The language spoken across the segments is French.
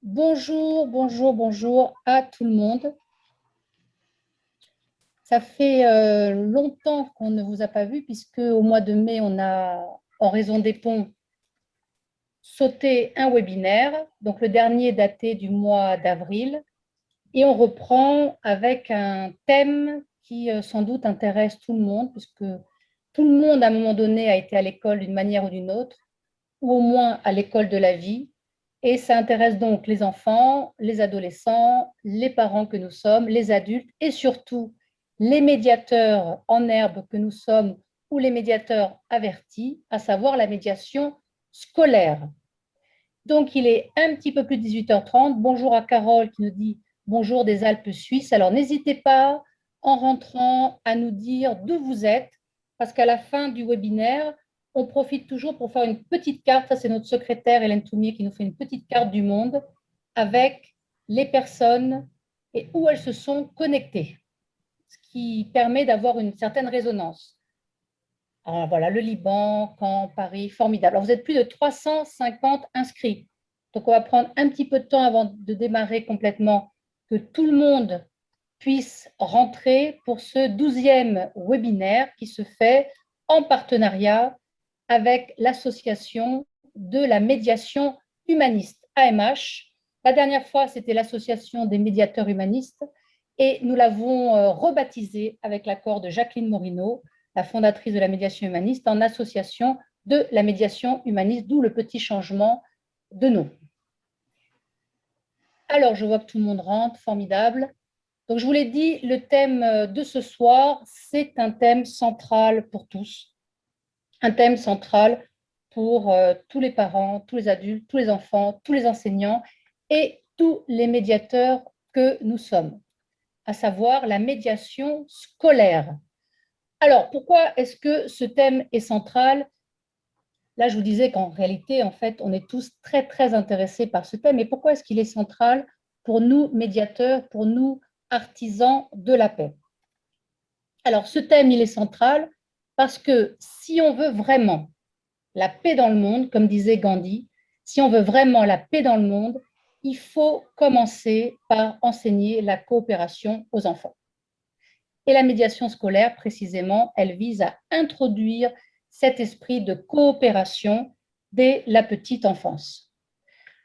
Bonjour, bonjour, bonjour à tout le monde. Ça fait longtemps qu'on ne vous a pas vu puisque au mois de mai, on a, en raison des ponts, sauté un webinaire, donc le dernier daté du mois d'avril, et on reprend avec un thème qui sans doute intéresse tout le monde puisque tout le monde à un moment donné a été à l'école d'une manière ou d'une autre, ou au moins à l'école de la vie. Et ça intéresse donc les enfants, les adolescents, les parents que nous sommes, les adultes et surtout les médiateurs en herbe que nous sommes ou les médiateurs avertis, à savoir la médiation scolaire. Donc, il est un petit peu plus de 18h30. Bonjour à Carole qui nous dit bonjour des Alpes suisses. Alors, n'hésitez pas en rentrant à nous dire d'où vous êtes, parce qu'à la fin du webinaire, on profite toujours pour faire une petite carte. Ça, c'est notre secrétaire Hélène Toumier qui nous fait une petite carte du monde avec les personnes et où elles se sont connectées, ce qui permet d'avoir une certaine résonance. Alors voilà, le Liban, Caen, Paris, formidable. Alors vous êtes plus de 350 inscrits. Donc on va prendre un petit peu de temps avant de démarrer complètement, que tout le monde puisse rentrer pour ce 12e webinaire qui se fait en partenariat avec l'association de la médiation humaniste, AMH. La dernière fois, c'était l'association des médiateurs humanistes et nous l'avons rebaptisé avec l'accord de Jacqueline Morino, la fondatrice de la médiation humaniste, en association de la médiation humaniste, d'où le petit changement de nom. Alors, je vois que tout le monde rentre, formidable. Donc, je vous l'ai dit, le thème de ce soir, c'est un thème central pour tous, un thème central pour tous les parents, tous les adultes, tous les enfants, tous les enseignants et tous les médiateurs que nous sommes, à savoir la médiation scolaire. Alors, pourquoi est-ce que ce thème est central? Là, je vous disais qu'en réalité, en fait, on est tous très, très intéressés par ce thème. Et pourquoi est-ce qu'il est central pour nous, médiateurs, pour nous, artisans de la paix? Alors, ce thème, il est central parce que si on veut vraiment la paix dans le monde, comme disait Gandhi, si on veut vraiment la paix dans le monde, il faut commencer par enseigner la coopération aux enfants. Et la médiation scolaire, précisément, elle vise à introduire cet esprit de coopération dès la petite enfance.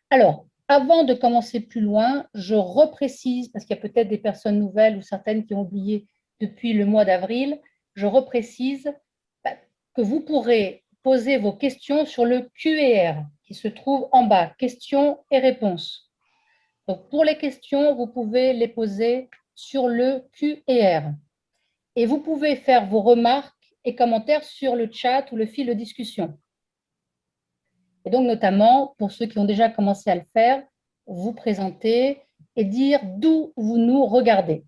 Alors, avant de commencer plus loin, je reprécise, parce qu'il y a peut-être des personnes nouvelles ou certaines qui ont oublié depuis le mois d'avril, je reprécise que vous pourrez poser vos questions sur le QR qui se trouve en bas, questions et réponses. Donc, pour les questions, vous pouvez les poser sur le QR. Et vous pouvez faire vos remarques et commentaires sur le chat ou le fil de discussion. Et donc, notamment, pour ceux qui ont déjà commencé à le faire, vous présenter et dire d'où vous nous regardez.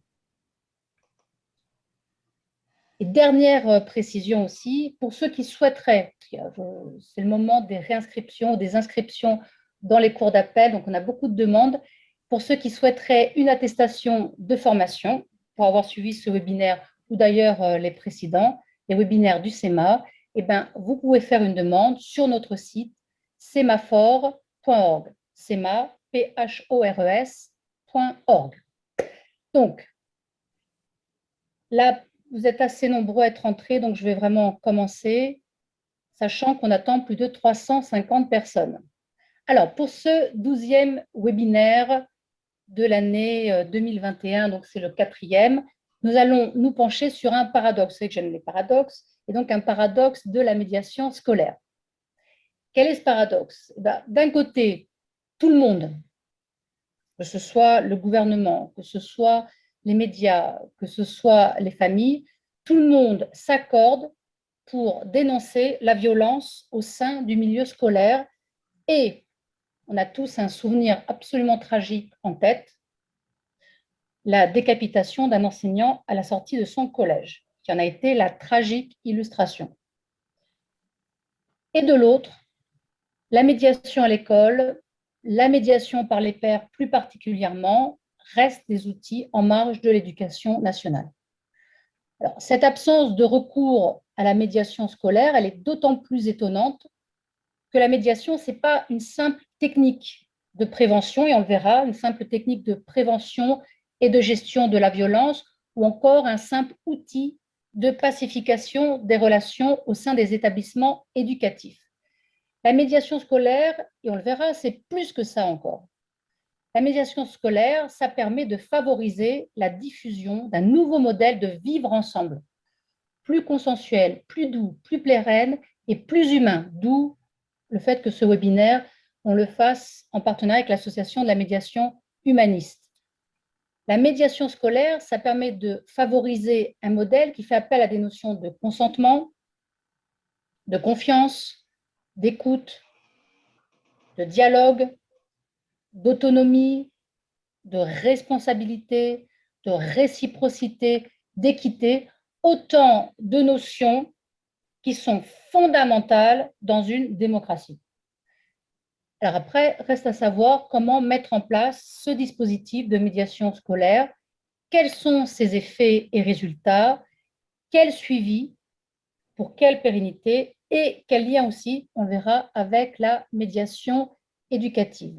Et dernière précision aussi, pour ceux qui souhaiteraient, c'est le moment des réinscriptions, des inscriptions dans les cours d'appel, donc on a beaucoup de demandes, pour ceux qui souhaiteraient une attestation de formation pour avoir suivi ce webinaire ou d'ailleurs les précédents, les webinaires du CEMA, eh bien, vous pouvez faire une demande sur notre site semaphore.org, CEMA, P-H-O-R-E-S.org. Donc, là, vous êtes assez nombreux à être entrés, donc je vais vraiment commencer, sachant qu'on attend plus de 350 personnes. Alors, pour ce 12e webinaire de l'année 2021, donc c'est le 4e, nous allons nous pencher sur un paradoxe. Vous savez que j'aime les paradoxes, et donc un paradoxe de la médiation scolaire. Quel est ce paradoxe? D'un côté, tout le monde, que ce soit le gouvernement, que ce soit les médias, que ce soit les familles, tout le monde s'accorde pour dénoncer la violence au sein du milieu scolaire et on a tous un souvenir absolument tragique en tête, la décapitation d'un enseignant à la sortie de son collège, qui en a été la tragique illustration. Et de l'autre, la médiation à l'école, la médiation par les pairs plus particulièrement, restent des outils en marge de l'éducation nationale. Alors, cette absence de recours à la médiation scolaire, elle est d'autant plus étonnante que la médiation, ce n'est pas une simple technique de prévention, et on le verra, une simple technique de prévention et de gestion de la violence, ou encore un simple outil de pacification des relations au sein des établissements éducatifs. La médiation scolaire, et on le verra, c'est plus que ça encore. La médiation scolaire, ça permet de favoriser la diffusion d'un nouveau modèle de vivre ensemble, plus consensuel, plus doux, plus pérenne et plus humain, d'où le fait que ce webinaire, on le fasse en partenariat avec l'Association de la médiation humaniste. La médiation scolaire, ça permet de favoriser un modèle qui fait appel à des notions de consentement, de confiance, d'écoute, de dialogue, d'autonomie, de responsabilité, de réciprocité, d'équité, autant de notions qui sont fondamentales dans une démocratie. Alors après, reste à savoir comment mettre en place ce dispositif de médiation scolaire, quels sont ses effets et résultats, quel suivi, pour quelle pérennité et quel lien aussi, on verra, avec la médiation éducative.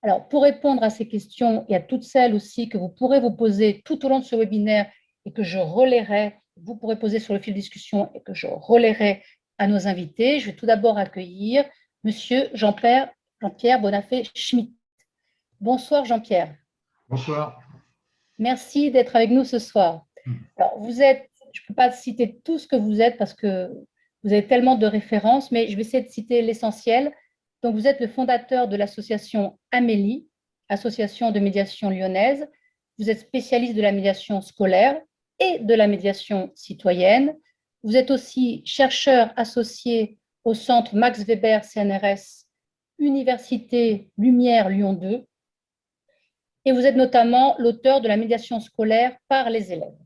Alors, pour répondre à ces questions et à toutes celles aussi que vous pourrez vous poser tout au long de ce webinaire et que je relayerai, vous pourrez poser sur le fil de discussion et que je relayerai à nos invités, je vais tout d'abord accueillir Monsieur Jean-Pierre Bonafé-Schmitt. Bonsoir Jean-Pierre. Bonsoir. Merci d'être avec nous ce soir. Alors, vous êtes, je ne peux pas citer tout ce que vous êtes parce que vous avez tellement de références, mais je vais essayer de citer l'essentiel. Donc, vous êtes le fondateur de l'association Amélie, association de médiation lyonnaise. Vous êtes spécialiste de la médiation scolaire et de la médiation citoyenne. Vous êtes aussi chercheur associé au centre Max Weber CNRS, Université Lumière Lyon 2. Et vous êtes notamment l'auteur de la médiation scolaire par les élèves.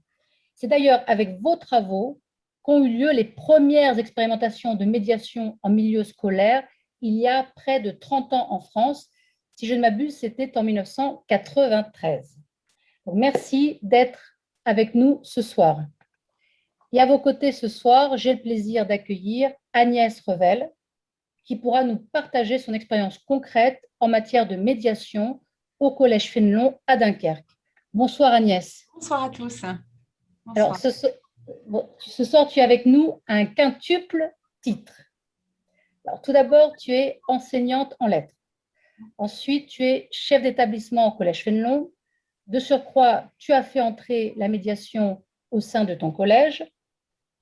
C'est d'ailleurs avec vos travaux qu'ont eu lieu les premières expérimentations de médiation en milieu scolaire il y a près de 30 ans en France. Si je ne m'abuse, c'était en 1993. Donc, merci d'être avec nous ce soir. Et à vos côtés ce soir, j'ai le plaisir d'accueillir Agnès Revel, qui pourra nous partager son expérience concrète en matière de médiation au Collège Fénelon à Dunkerque. Bonsoir Agnès. Bonsoir à tous. Bonsoir. Alors, ce soir, tu es avec nous un quintuple titre. Alors, tout d'abord, tu es enseignante en lettres. Ensuite, tu es chef d'établissement au Collège Fénelon. De surcroît, tu as fait entrer la médiation au sein de ton collège.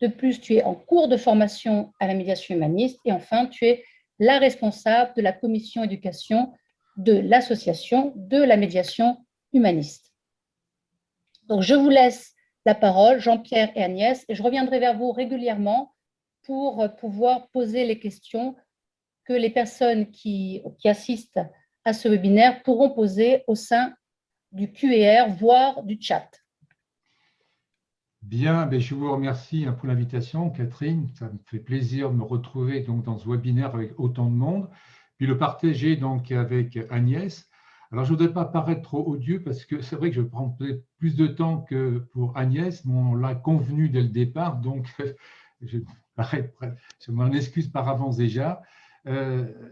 De plus, tu es en cours de formation à la médiation humaniste. Et enfin, tu es la responsable de la commission éducation de l'association de la médiation humaniste. Donc, je vous laisse la parole, Jean-Pierre et Agnès, et je reviendrai vers vous régulièrement pour pouvoir poser les questions que les personnes qui assistent à ce webinaire pourront poser au sein du Q&R, voire du chat. Bien, je vous remercie pour l'invitation, Catherine. Ça me fait plaisir de me retrouver donc dans ce webinaire avec autant de monde, puis le partager donc avec Agnès. Alors, je ne voudrais pas paraître trop odieux parce que c'est vrai que je prends plus de temps que pour Agnès, mais on l'a convenu dès le départ, donc je m'en excuse par avance déjà.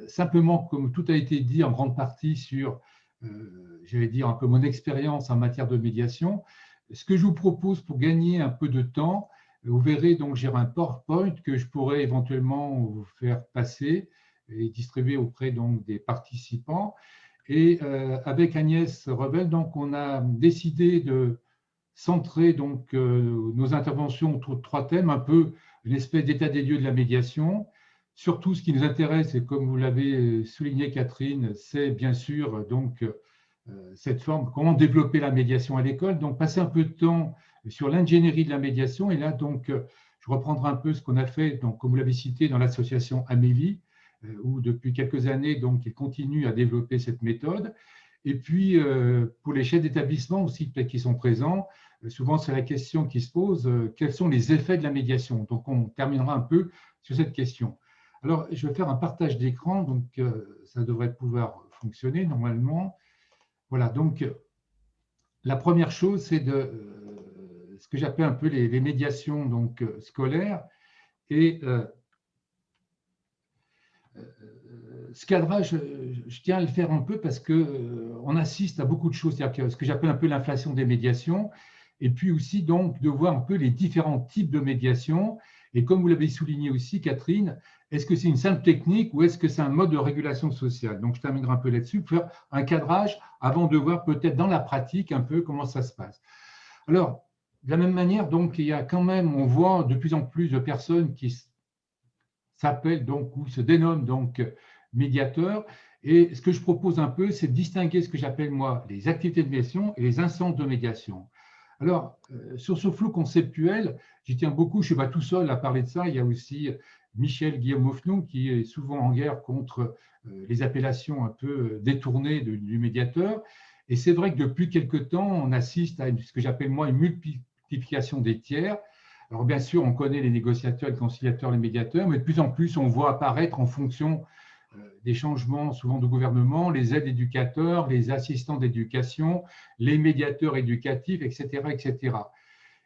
Simplement, comme tout a été dit en grande partie sur, j'allais dire, un peu mon expérience en matière de médiation, ce que je vous propose pour gagner un peu de temps, vous verrez, donc j'ai un PowerPoint que je pourrais éventuellement vous faire passer et distribuer auprès donc, des participants. Et avec Agnès Revel, donc, on a décidé de centrer donc, nos interventions autour de 3 thèmes, un peu une espèce d'état des lieux de la médiation. Surtout, ce qui nous intéresse, et comme vous l'avez souligné, Catherine, c'est bien sûr donc, cette forme, comment développer la médiation à l'école. Donc, passer un peu de temps sur l'ingénierie de la médiation. Et là, donc, je reprendrai un peu ce qu'on a fait, donc, comme vous l'avez cité, dans l'association Amélie, où depuis quelques années, donc, ils continuent à développer cette méthode. Et puis, pour les chefs d'établissement aussi qui sont présents, souvent c'est la question qui se pose, quels sont les effets de la médiation? Donc, on terminera un peu sur cette question. Alors, je vais faire un partage d'écran, donc ça devrait pouvoir fonctionner normalement. Voilà, donc la première chose, c'est ce que j'appelle un peu les médiations donc, scolaires. Et ce cadrage, je tiens à le faire un peu parce qu'on assiste à beaucoup de choses, c'est-à-dire ce que j'appelle un peu l'inflation des médiations, et puis aussi donc de voir un peu les différents types de médiation. Et comme vous l'avez souligné aussi, Catherine, est-ce que c'est une simple technique ou est-ce que c'est un mode de régulation sociale? Donc, je terminerai un peu là-dessus pour faire un cadrage avant de voir peut-être dans la pratique un peu comment ça se passe. Alors, de la même manière, donc, il y a quand même, on voit de plus en plus de personnes qui s'appellent donc ou se dénomment donc médiateurs. Et ce que je propose un peu, c'est de distinguer ce que j'appelle moi les activités de médiation et les instances de médiation. Alors, sur ce flou conceptuel, j'y tiens beaucoup, je ne suis pas tout seul à parler de ça, il y a aussi Michel Guillaume-Hoffnung qui est souvent en guerre contre les appellations un peu détournées du médiateur. Et c'est vrai que depuis quelque temps, on assiste à ce que j'appelle moi une multiplication des tiers. Alors bien sûr, on connaît les négociateurs, les conciliateurs, les médiateurs, mais de plus en plus, on voit apparaître en fonction des changements souvent de gouvernement, les aides éducateurs, les assistants d'éducation, les médiateurs éducatifs, etc., etc.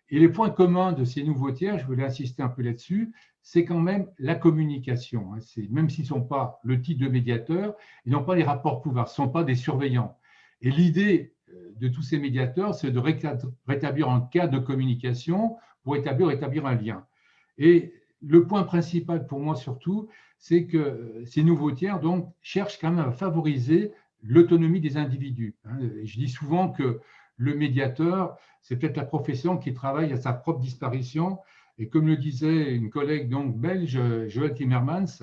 Et les points communs de ces nouveaux tiers, je voulais insister un peu là-dessus, c'est quand même la communication. Même s'ils ne sont pas le type de médiateur, ils n'ont pas les rapports de pouvoir, ce ne sont pas des surveillants. Et l'idée de tous ces médiateurs, c'est de rétablir un cadre de communication pour établir un lien. Et le point principal pour moi surtout, c'est que ces nouveaux tiers donc, cherchent quand même à favoriser l'autonomie des individus. Je dis souvent que le médiateur, c'est peut-être la profession qui travaille à sa propre disparition. Et comme le disait une collègue donc belge, Joël Timmermans,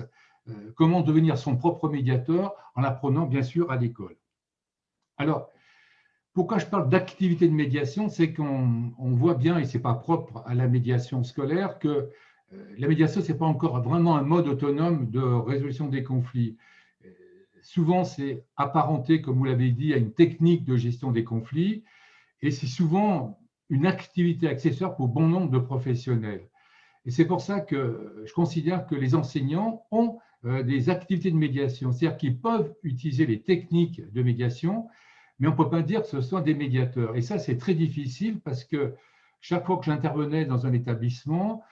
comment devenir son propre médiateur en l'apprenant bien sûr à l'école. Alors, pourquoi je parle d'activité de médiation, c'est qu'on voit bien, et ce n'est pas propre à la médiation scolaire, que la médiation, ce n'est pas encore vraiment un mode autonome de résolution des conflits. Souvent, c'est apparenté, comme vous l'avez dit, à une technique de gestion des conflits, et c'est souvent une activité accessoire pour bon nombre de professionnels. Et c'est pour ça que je considère que les enseignants ont des activités de médiation, c'est-à-dire qu'ils peuvent utiliser les techniques de médiation, mais on ne peut pas dire que ce sont des médiateurs. Et ça, c'est très difficile parce que chaque fois que j'intervenais dans un établissement,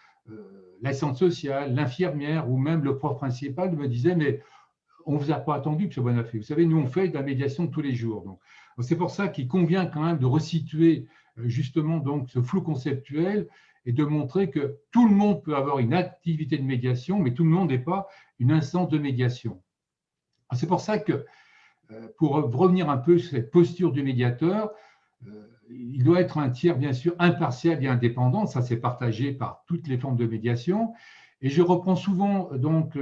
l'assistante sociale, l'infirmière ou même le prof principal me disait « mais on ne vous a pas attendu, M. Bonafé. Vous savez, nous, on fait de la médiation tous les jours. » Donc, c'est pour ça qu'il convient quand même de resituer justement donc, ce flou conceptuel et de montrer que tout le monde peut avoir une activité de médiation, mais tout le monde n'est pas une instance de médiation. C'est pour ça que, pour revenir un peu sur cette posture du médiateur, il doit être un tiers, bien sûr, impartial et indépendant. Ça, c'est partagé par toutes les formes de médiation. Et je reprends souvent donc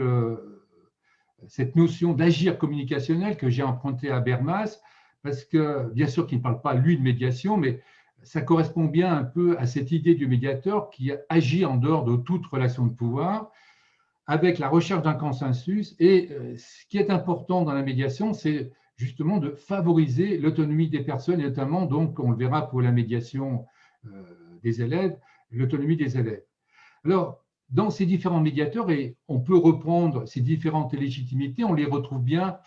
cette notion d'agir communicationnel que j'ai emprunté à Habermas, parce que, bien sûr, qu'il ne parle pas, lui, de médiation, mais ça correspond bien un peu à cette idée du médiateur qui agit en dehors de toute relation de pouvoir, avec la recherche d'un consensus. Et ce qui est important dans la médiation, c'est justement de favoriser l'autonomie des personnes, et notamment, donc, on le verra pour la médiation des élèves, l'autonomie des élèves. Alors, dans ces différents médiateurs, et on peut reprendre ces différentes légitimités, on les retrouve bien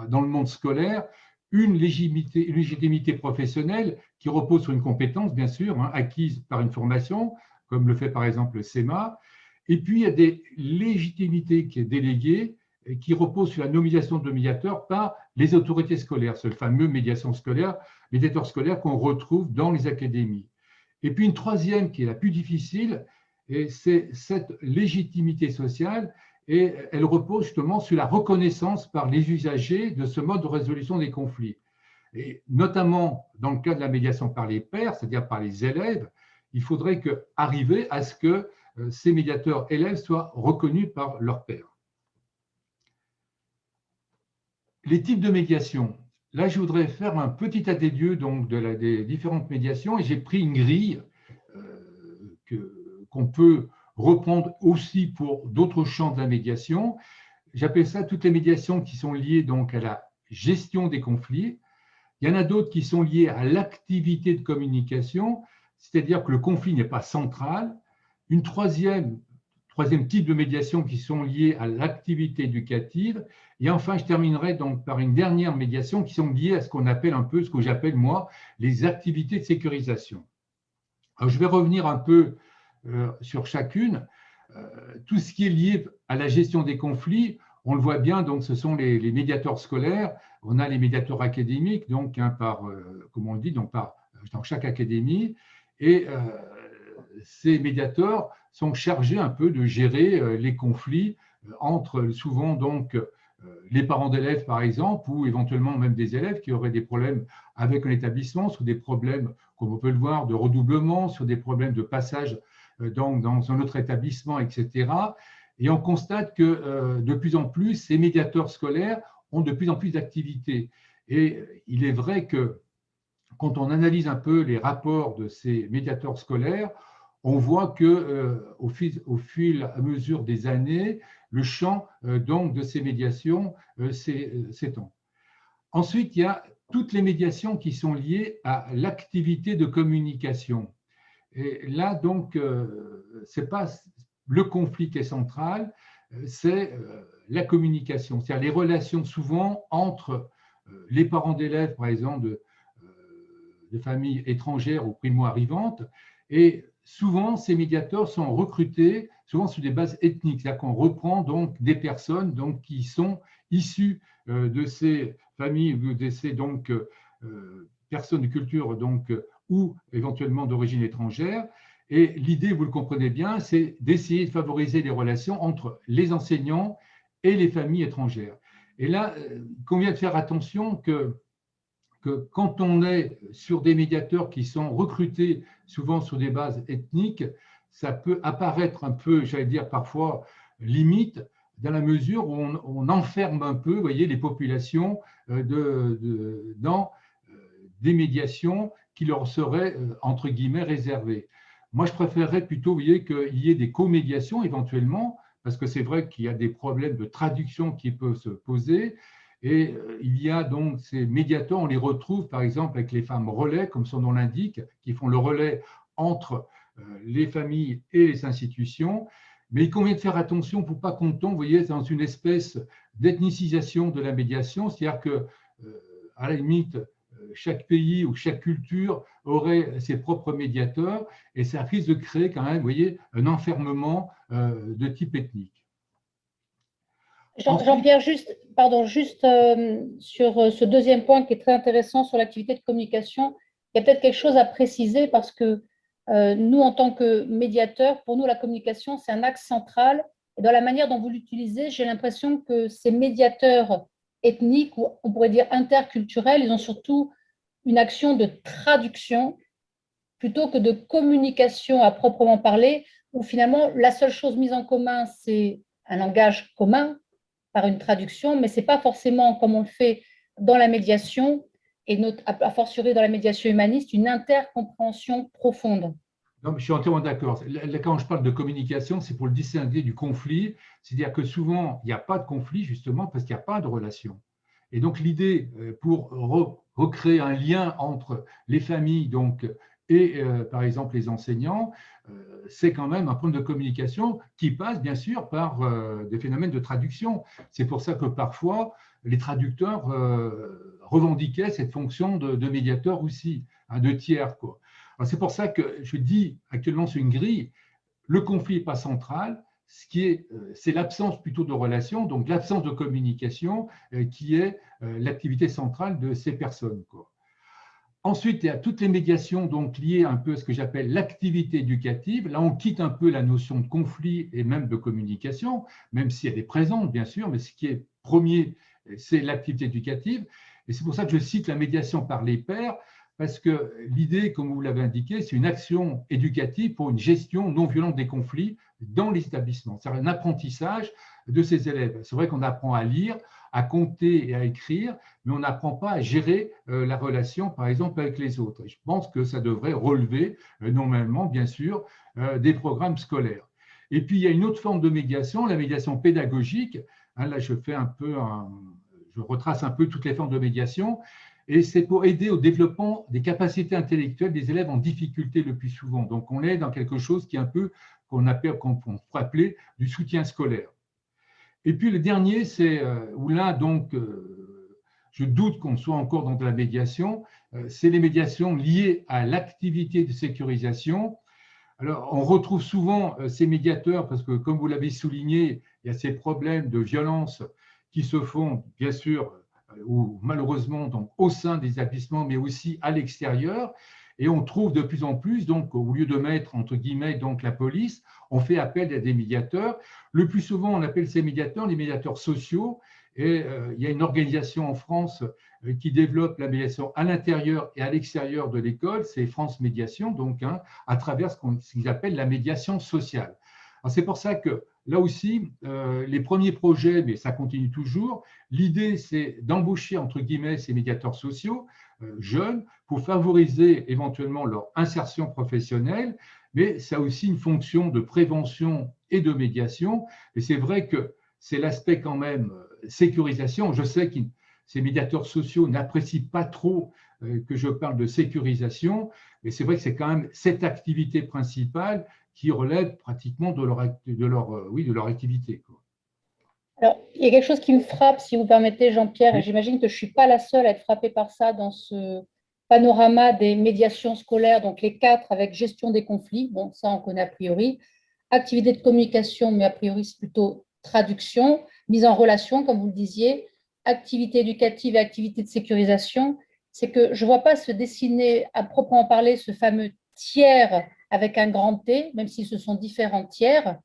dans le monde scolaire, une légitimité professionnelle qui repose sur une compétence, bien sûr, acquise par une formation, comme le fait par exemple le CEMA, et puis il y a des légitimités qui est déléguée et qui reposent sur la nomination de médiateurs par les autorités scolaires, c'est le fameux médiateur scolaire qu'on retrouve dans les académies. Et puis une troisième qui est la plus difficile, et c'est cette légitimité sociale, et elle repose justement sur la reconnaissance par les usagers de ce mode de résolution des conflits. Et notamment dans le cas de la médiation par les pairs, c'est-à-dire par les élèves, il faudrait arriver à ce que ces médiateurs élèves soient reconnus par leurs pairs. Les types de médiation. Là, je voudrais faire un petit état des lieux donc, des différentes médiations, et j'ai pris une grille qu'on peut reprendre aussi pour d'autres champs de la médiation. J'appelle ça toutes les médiations qui sont liées donc à la gestion des conflits. Il y en a d'autres qui sont liées à l'activité de communication, c'est-à-dire que le conflit n'est pas central. Une troisième type de médiation qui sont liées à l'activité éducative. Et enfin, je terminerai donc par une dernière médiation qui sont liées à ce qu'on appelle un peu, ce que j'appelle moi, les activités de sécurisation. Alors, je vais revenir un peu sur chacune. Tout ce qui est lié à la gestion des conflits, on le voit bien, donc ce sont les médiateurs scolaires. On a les médiateurs académiques, donc comme on le dit, donc dans chaque académie. Et ces médiateurs sont chargés un peu de gérer les conflits entre souvent donc les parents d'élèves, par exemple, ou éventuellement même des élèves qui auraient des problèmes avec un établissement, sur des problèmes, comme on peut le voir, de redoublement, sur des problèmes de passage dans un autre établissement, etc. Et on constate que de plus en plus, ces médiateurs scolaires ont de plus en plus d'activités. Et il est vrai que quand on analyse un peu les rapports de ces médiateurs scolaires, on voit que au fil à mesure des années, le champ donc de ces médiations s'étend. Ensuite, il y a toutes les médiations qui sont liées à l'activité de communication. Et là, donc, ce n'est pas le conflit qui est central, c'est la communication, c'est-à-dire les relations souvent entre les parents d'élèves, par exemple, de familles étrangères ou primo-arrivantes, et souvent, ces médiateurs sont recrutés souvent sur des bases ethniques, c'est-à-dire qu'on reprend donc des personnes donc, qui sont issues de ces familles ou de ces donc, personnes de culture donc, ou éventuellement d'origine étrangère. Et l'idée, vous le comprenez bien, c'est d'essayer de favoriser les relations entre les enseignants et les familles étrangères. Et là, il convient de faire attention que quand on est sur des médiateurs qui sont recrutés souvent sur des bases ethniques, ça peut apparaître un peu, j'allais dire parfois, limite, dans la mesure où on enferme un peu, vous voyez, les populations dans des médiations qui leur seraient, entre guillemets, réservées. Moi, je préférerais plutôt, vous voyez, qu'il y ait des co-médiations éventuellement, parce que c'est vrai qu'il y a des problèmes de traduction qui peuvent se poser. Et il y a donc ces médiateurs, on les retrouve par exemple avec les femmes relais, comme son nom l'indique, qui font le relais entre les familles et les institutions. Mais il convient de faire attention pour ne pas qu'on tombe, vous voyez, dans une espèce d'ethnicisation de la médiation, c'est-à-dire que, à la limite, chaque pays ou chaque culture aurait ses propres médiateurs et ça risque de créer quand même, vous voyez, un enfermement de type ethnique. Jean-Pierre, juste sur ce deuxième point qui est très intéressant sur l'activité de communication, il y a peut-être quelque chose à préciser parce que nous, en tant que médiateurs, pour nous, la communication, c'est un axe central. Et dans la manière dont vous l'utilisez, j'ai l'impression que ces médiateurs ethniques, ou on pourrait dire interculturels, ils ont surtout une action de traduction plutôt que de communication à proprement parler, où finalement, la seule chose mise en commun, c'est un langage commun par une traduction, mais ce n'est pas forcément comme on le fait dans la médiation, et a fortiori dans la médiation humaniste, une intercompréhension profonde. Non, je suis entièrement d'accord. Quand je parle de communication, c'est pour le distinguer du conflit. C'est-à-dire que souvent, il n'y a pas de conflit justement parce qu'il n'y a pas de relation. Et donc, l'idée pour recréer un lien entre les familles donc, et, par exemple, les enseignants, c'est quand même un point de communication qui passe, bien sûr, par des phénomènes de traduction. C'est pour ça que parfois, les traducteurs revendiquaient cette fonction de médiateur aussi, hein, de tiers, quoi. C'est pour ça que je dis actuellement sur une grille, le conflit n'est pas central, c'est l'absence plutôt de relation, donc l'absence de communication qui est l'activité centrale de ces personnes, quoi. Ensuite, il y a toutes les médiations donc, liées un peu à ce que j'appelle l'activité éducative. Là, on quitte un peu la notion de conflit et même de communication, même si elle est présente, bien sûr, mais ce qui est premier, c'est l'activité éducative. Et c'est pour ça que je cite la médiation par les pairs, parce que l'idée, comme vous l'avez indiqué, c'est une action éducative pour une gestion non violente des conflits dans les établissements. C'est un apprentissage de ces élèves. C'est vrai qu'on apprend à lire, à compter et à écrire, mais on n'apprend pas à gérer la relation, par exemple, avec les autres. Et je pense que ça devrait relever, normalement, bien sûr, des programmes scolaires. Et puis, il y a une autre forme de médiation, la médiation pédagogique. Hein, là, je retrace un peu toutes les formes de médiation. Et c'est pour aider au développement des capacités intellectuelles des élèves en difficulté le plus souvent. Donc, on est dans quelque chose qui est un peu qu'on pourrait appeler du soutien scolaire. Et puis, le dernier, c'est où là, donc, je doute qu'on soit encore dans de la médiation, c'est les médiations liées à l'activité de sécurisation. Alors, on retrouve souvent ces médiateurs parce que, comme vous l'avez souligné, il y a ces problèmes de violence qui se font, bien sûr, ou malheureusement, donc, au sein des établissements, mais aussi à l'extérieur. Et on trouve de plus en plus, donc, au lieu de mettre, entre guillemets, donc, la police, on fait appel à des médiateurs. Le plus souvent, on appelle ces médiateurs les médiateurs sociaux. Et il y a une organisation en France qui développe la médiation à l'intérieur et à l'extérieur de l'école, c'est France Médiation, donc, hein, à travers ce qu'ils appellent la médiation sociale. C'est pour ça que là aussi, les premiers projets, mais ça continue toujours, l'idée c'est d'embaucher entre guillemets ces médiateurs sociaux jeunes pour favoriser éventuellement leur insertion professionnelle, mais ça a aussi une fonction de prévention et de médiation. Et c'est vrai que c'est l'aspect quand même sécurisation. Je sais que ces médiateurs sociaux n'apprécient pas trop que je parle de sécurisation, mais c'est vrai que c'est quand même cette activité principale qui relève pratiquement de leur activité, quoi. Alors, il y a quelque chose qui me frappe, si vous permettez, Jean-Pierre, et j'imagine que je ne suis pas la seule à être frappée par ça dans ce panorama des médiations scolaires, donc les quatre avec gestion des conflits, bon, ça on connaît a priori, activité de communication, mais a priori c'est plutôt traduction, mise en relation, comme vous le disiez, activité éducative et activité de sécurisation, c'est que je ne vois pas se dessiner à proprement parler ce fameux tiers avec un grand T, même si ce sont différents tiers.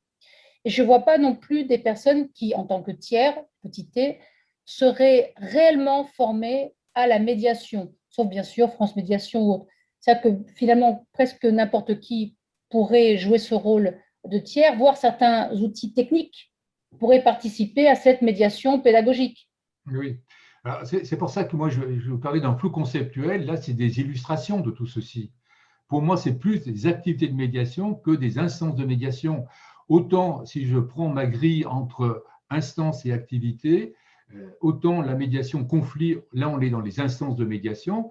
Et je ne vois pas non plus des personnes qui, en tant que tiers, petit t, seraient réellement formées à la médiation, sauf bien sûr France Médiation ou autre. C'est-à-dire que finalement, presque n'importe qui pourrait jouer ce rôle de tiers, voire certains outils techniques pourraient participer à cette médiation pédagogique. Oui. C'est pour ça que moi, je vous parlais d'un flou conceptuel. Là, c'est des illustrations de tout ceci. Pour moi, c'est plus des activités de médiation que des instances de médiation. Autant, si je prends ma grille entre instances et activités, autant la médiation conflit, là on est dans les instances de médiation,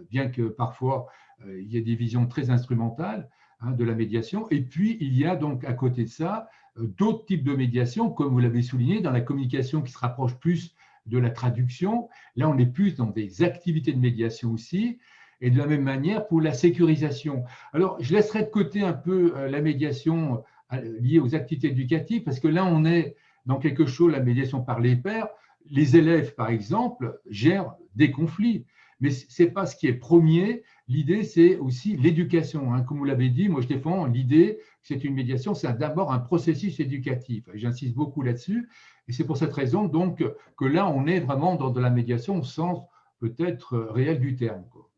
bien que parfois il y ait des visions très instrumentales, hein, de la médiation. Et puis, il y a donc à côté de ça d'autres types de médiation, comme vous l'avez souligné, dans la communication qui se rapproche plus de la traduction. Là, on est plus dans des activités de médiation aussi. Et de la même manière pour la sécurisation. Alors, je laisserai de côté un peu la médiation liée aux activités éducatives, parce que là, on est dans quelque chose, la médiation par les pairs. Les élèves, par exemple, gèrent des conflits, mais ce n'est pas ce qui est premier. L'idée, c'est aussi l'éducation, hein. Comme vous l'avez dit, moi, je défends l'idée que c'est une médiation, c'est d'abord un processus éducatif. J'insiste beaucoup là-dessus, et c'est pour cette raison donc que là, on est vraiment dans de la médiation au sens peut-être réel du terme, quoi.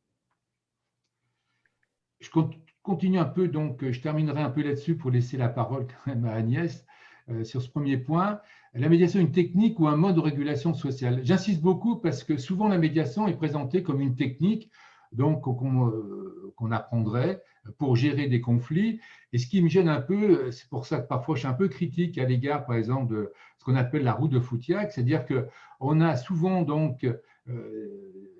Je continue un peu, donc je terminerai un peu là-dessus pour laisser la parole quand même à Agnès sur ce premier point. La médiation est une technique ou un mode de régulation sociale. J'insiste beaucoup parce que souvent la médiation est présentée comme une technique donc qu'on apprendrait pour gérer des conflits. Et ce qui me gêne un peu, c'est pour ça que parfois je suis un peu critique à l'égard, par exemple, de ce qu'on appelle la roue de Foutiac, c'est-à-dire qu'on a souvent donc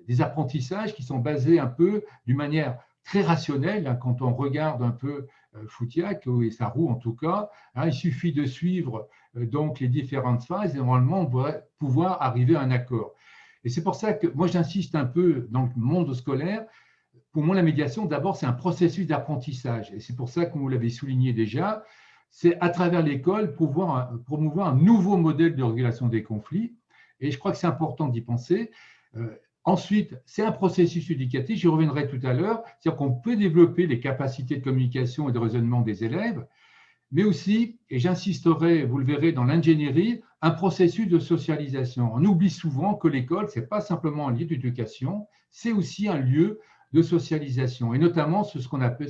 des apprentissages qui sont basés un peu d'une manière très rationnel, hein, quand on regarde un peu Foutiac et sa roue en tout cas, hein, il suffit de suivre donc les différentes phases et normalement on va pouvoir arriver à un accord. Et c'est pour ça que moi j'insiste un peu dans le monde scolaire. Pour moi, la médiation, d'abord, c'est un processus d'apprentissage. Et c'est pour ça, comme vous l'avez souligné déjà, c'est à travers l'école promouvoir un nouveau modèle de régulation des conflits. Et je crois que c'est important d'y penser. Ensuite, c'est un processus éducatif, j'y reviendrai tout à l'heure, c'est-à-dire qu'on peut développer les capacités de communication et de raisonnement des élèves, mais aussi, et j'insisterai, vous le verrez dans l'ingénierie, un processus de socialisation. On oublie souvent que l'école, ce n'est pas simplement un lieu d'éducation, c'est aussi un lieu de socialisation, et notamment ce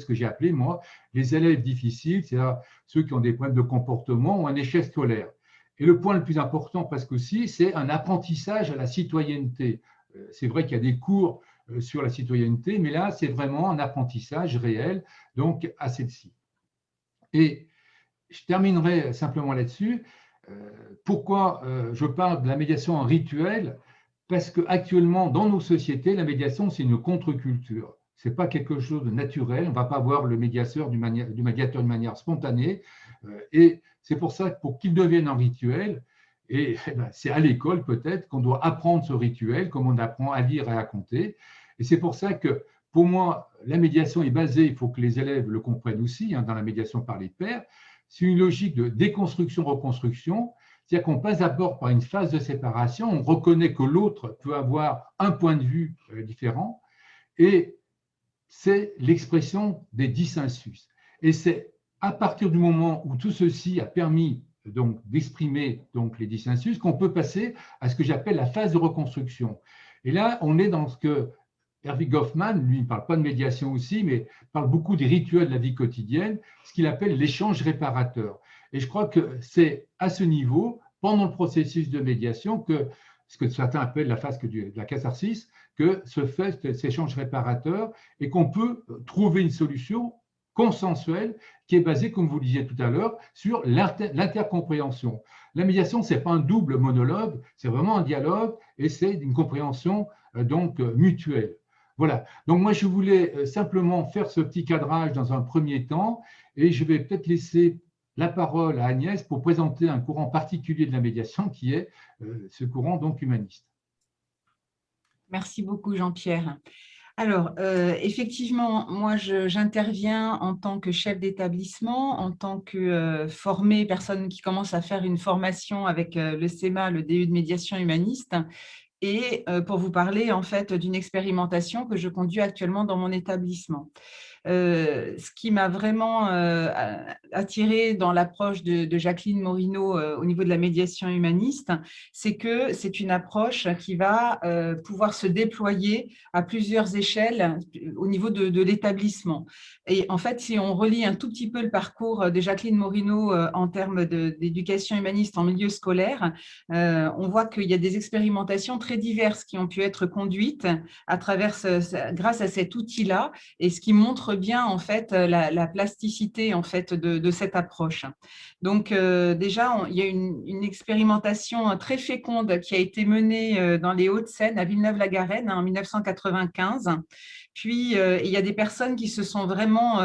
que j'ai appelé, moi, les élèves difficiles, c'est-à-dire ceux qui ont des problèmes de comportement ou un échec scolaire. Et le point le plus important, presque aussi, c'est un apprentissage à la citoyenneté. C'est vrai qu'il y a des cours sur la citoyenneté, mais là, c'est vraiment un apprentissage réel, donc à celle-ci. Et je terminerai simplement là-dessus. Pourquoi je parle de la médiation en rituel? Parce qu'actuellement, dans nos sociétés, la médiation, c'est une contre-culture. Ce n'est pas quelque chose de naturel. On ne va pas voir le médiateur d'une manière spontanée. Et c'est pour ça que pour qu'il devienne un rituel, et c'est à l'école peut-être qu'on doit apprendre ce rituel, comme on apprend à lire et à compter. Et c'est pour ça que Pour moi, la médiation est basée, il faut que les élèves le comprennent aussi, dans la médiation par les pairs, c'est une logique de déconstruction-reconstruction, c'est-à-dire qu'on passe d'abord par une phase de séparation, on reconnaît que l'autre peut avoir un point de vue différent, et c'est l'expression des dissensus. Et c'est à partir du moment où tout ceci a permis donc d'exprimer donc les dissensus qu'on peut passer à ce que j'appelle la phase de reconstruction. Et là, on est dans ce que Erving Goffman, lui, ne parle pas de médiation aussi, mais parle beaucoup des rituels de la vie quotidienne, ce qu'il appelle l'échange réparateur. Et je crois que c'est à ce niveau, pendant le processus de médiation, que ce que certains appellent la phase de la catharsis, que se fait cet échange réparateur et qu'on peut trouver une solution consensuelle qui est basée, comme vous le disiez tout à l'heure, sur l'intercompréhension. La médiation, ce n'est pas un double monologue, c'est vraiment un dialogue et c'est une compréhension donc mutuelle. Voilà. Donc moi, je voulais simplement faire ce petit cadrage dans un premier temps et je vais peut-être laisser la parole à Agnès pour présenter un courant particulier de la médiation qui est ce courant donc humaniste. Merci beaucoup, Jean-Pierre. Alors, effectivement, moi, j'interviens en tant que chef d'établissement, en tant que formée, personne qui commence à faire une formation avec le CEMA, le DU de médiation humaniste, et pour vous parler en fait d'une expérimentation que je conduis actuellement dans mon établissement. Ce qui m'a vraiment attirée dans l'approche de Jacqueline Morino au niveau de la médiation humaniste, c'est que c'est une approche qui va pouvoir se déployer à plusieurs échelles au niveau de l'établissement. Et en fait, si on relie un tout petit peu le parcours de Jacqueline Morino en termes d'éducation humaniste en milieu scolaire, on voit qu'il y a des expérimentations très diverses qui ont pu être conduites à travers grâce à cet outil-là, et ce qui montre bien en fait la plasticité en fait de cette approche. Donc déjà, il y a une expérimentation très féconde qui a été menée dans les Hauts-de-Seine à Villeneuve-la-Garenne en 1995. Puis il y a des personnes qui se sont vraiment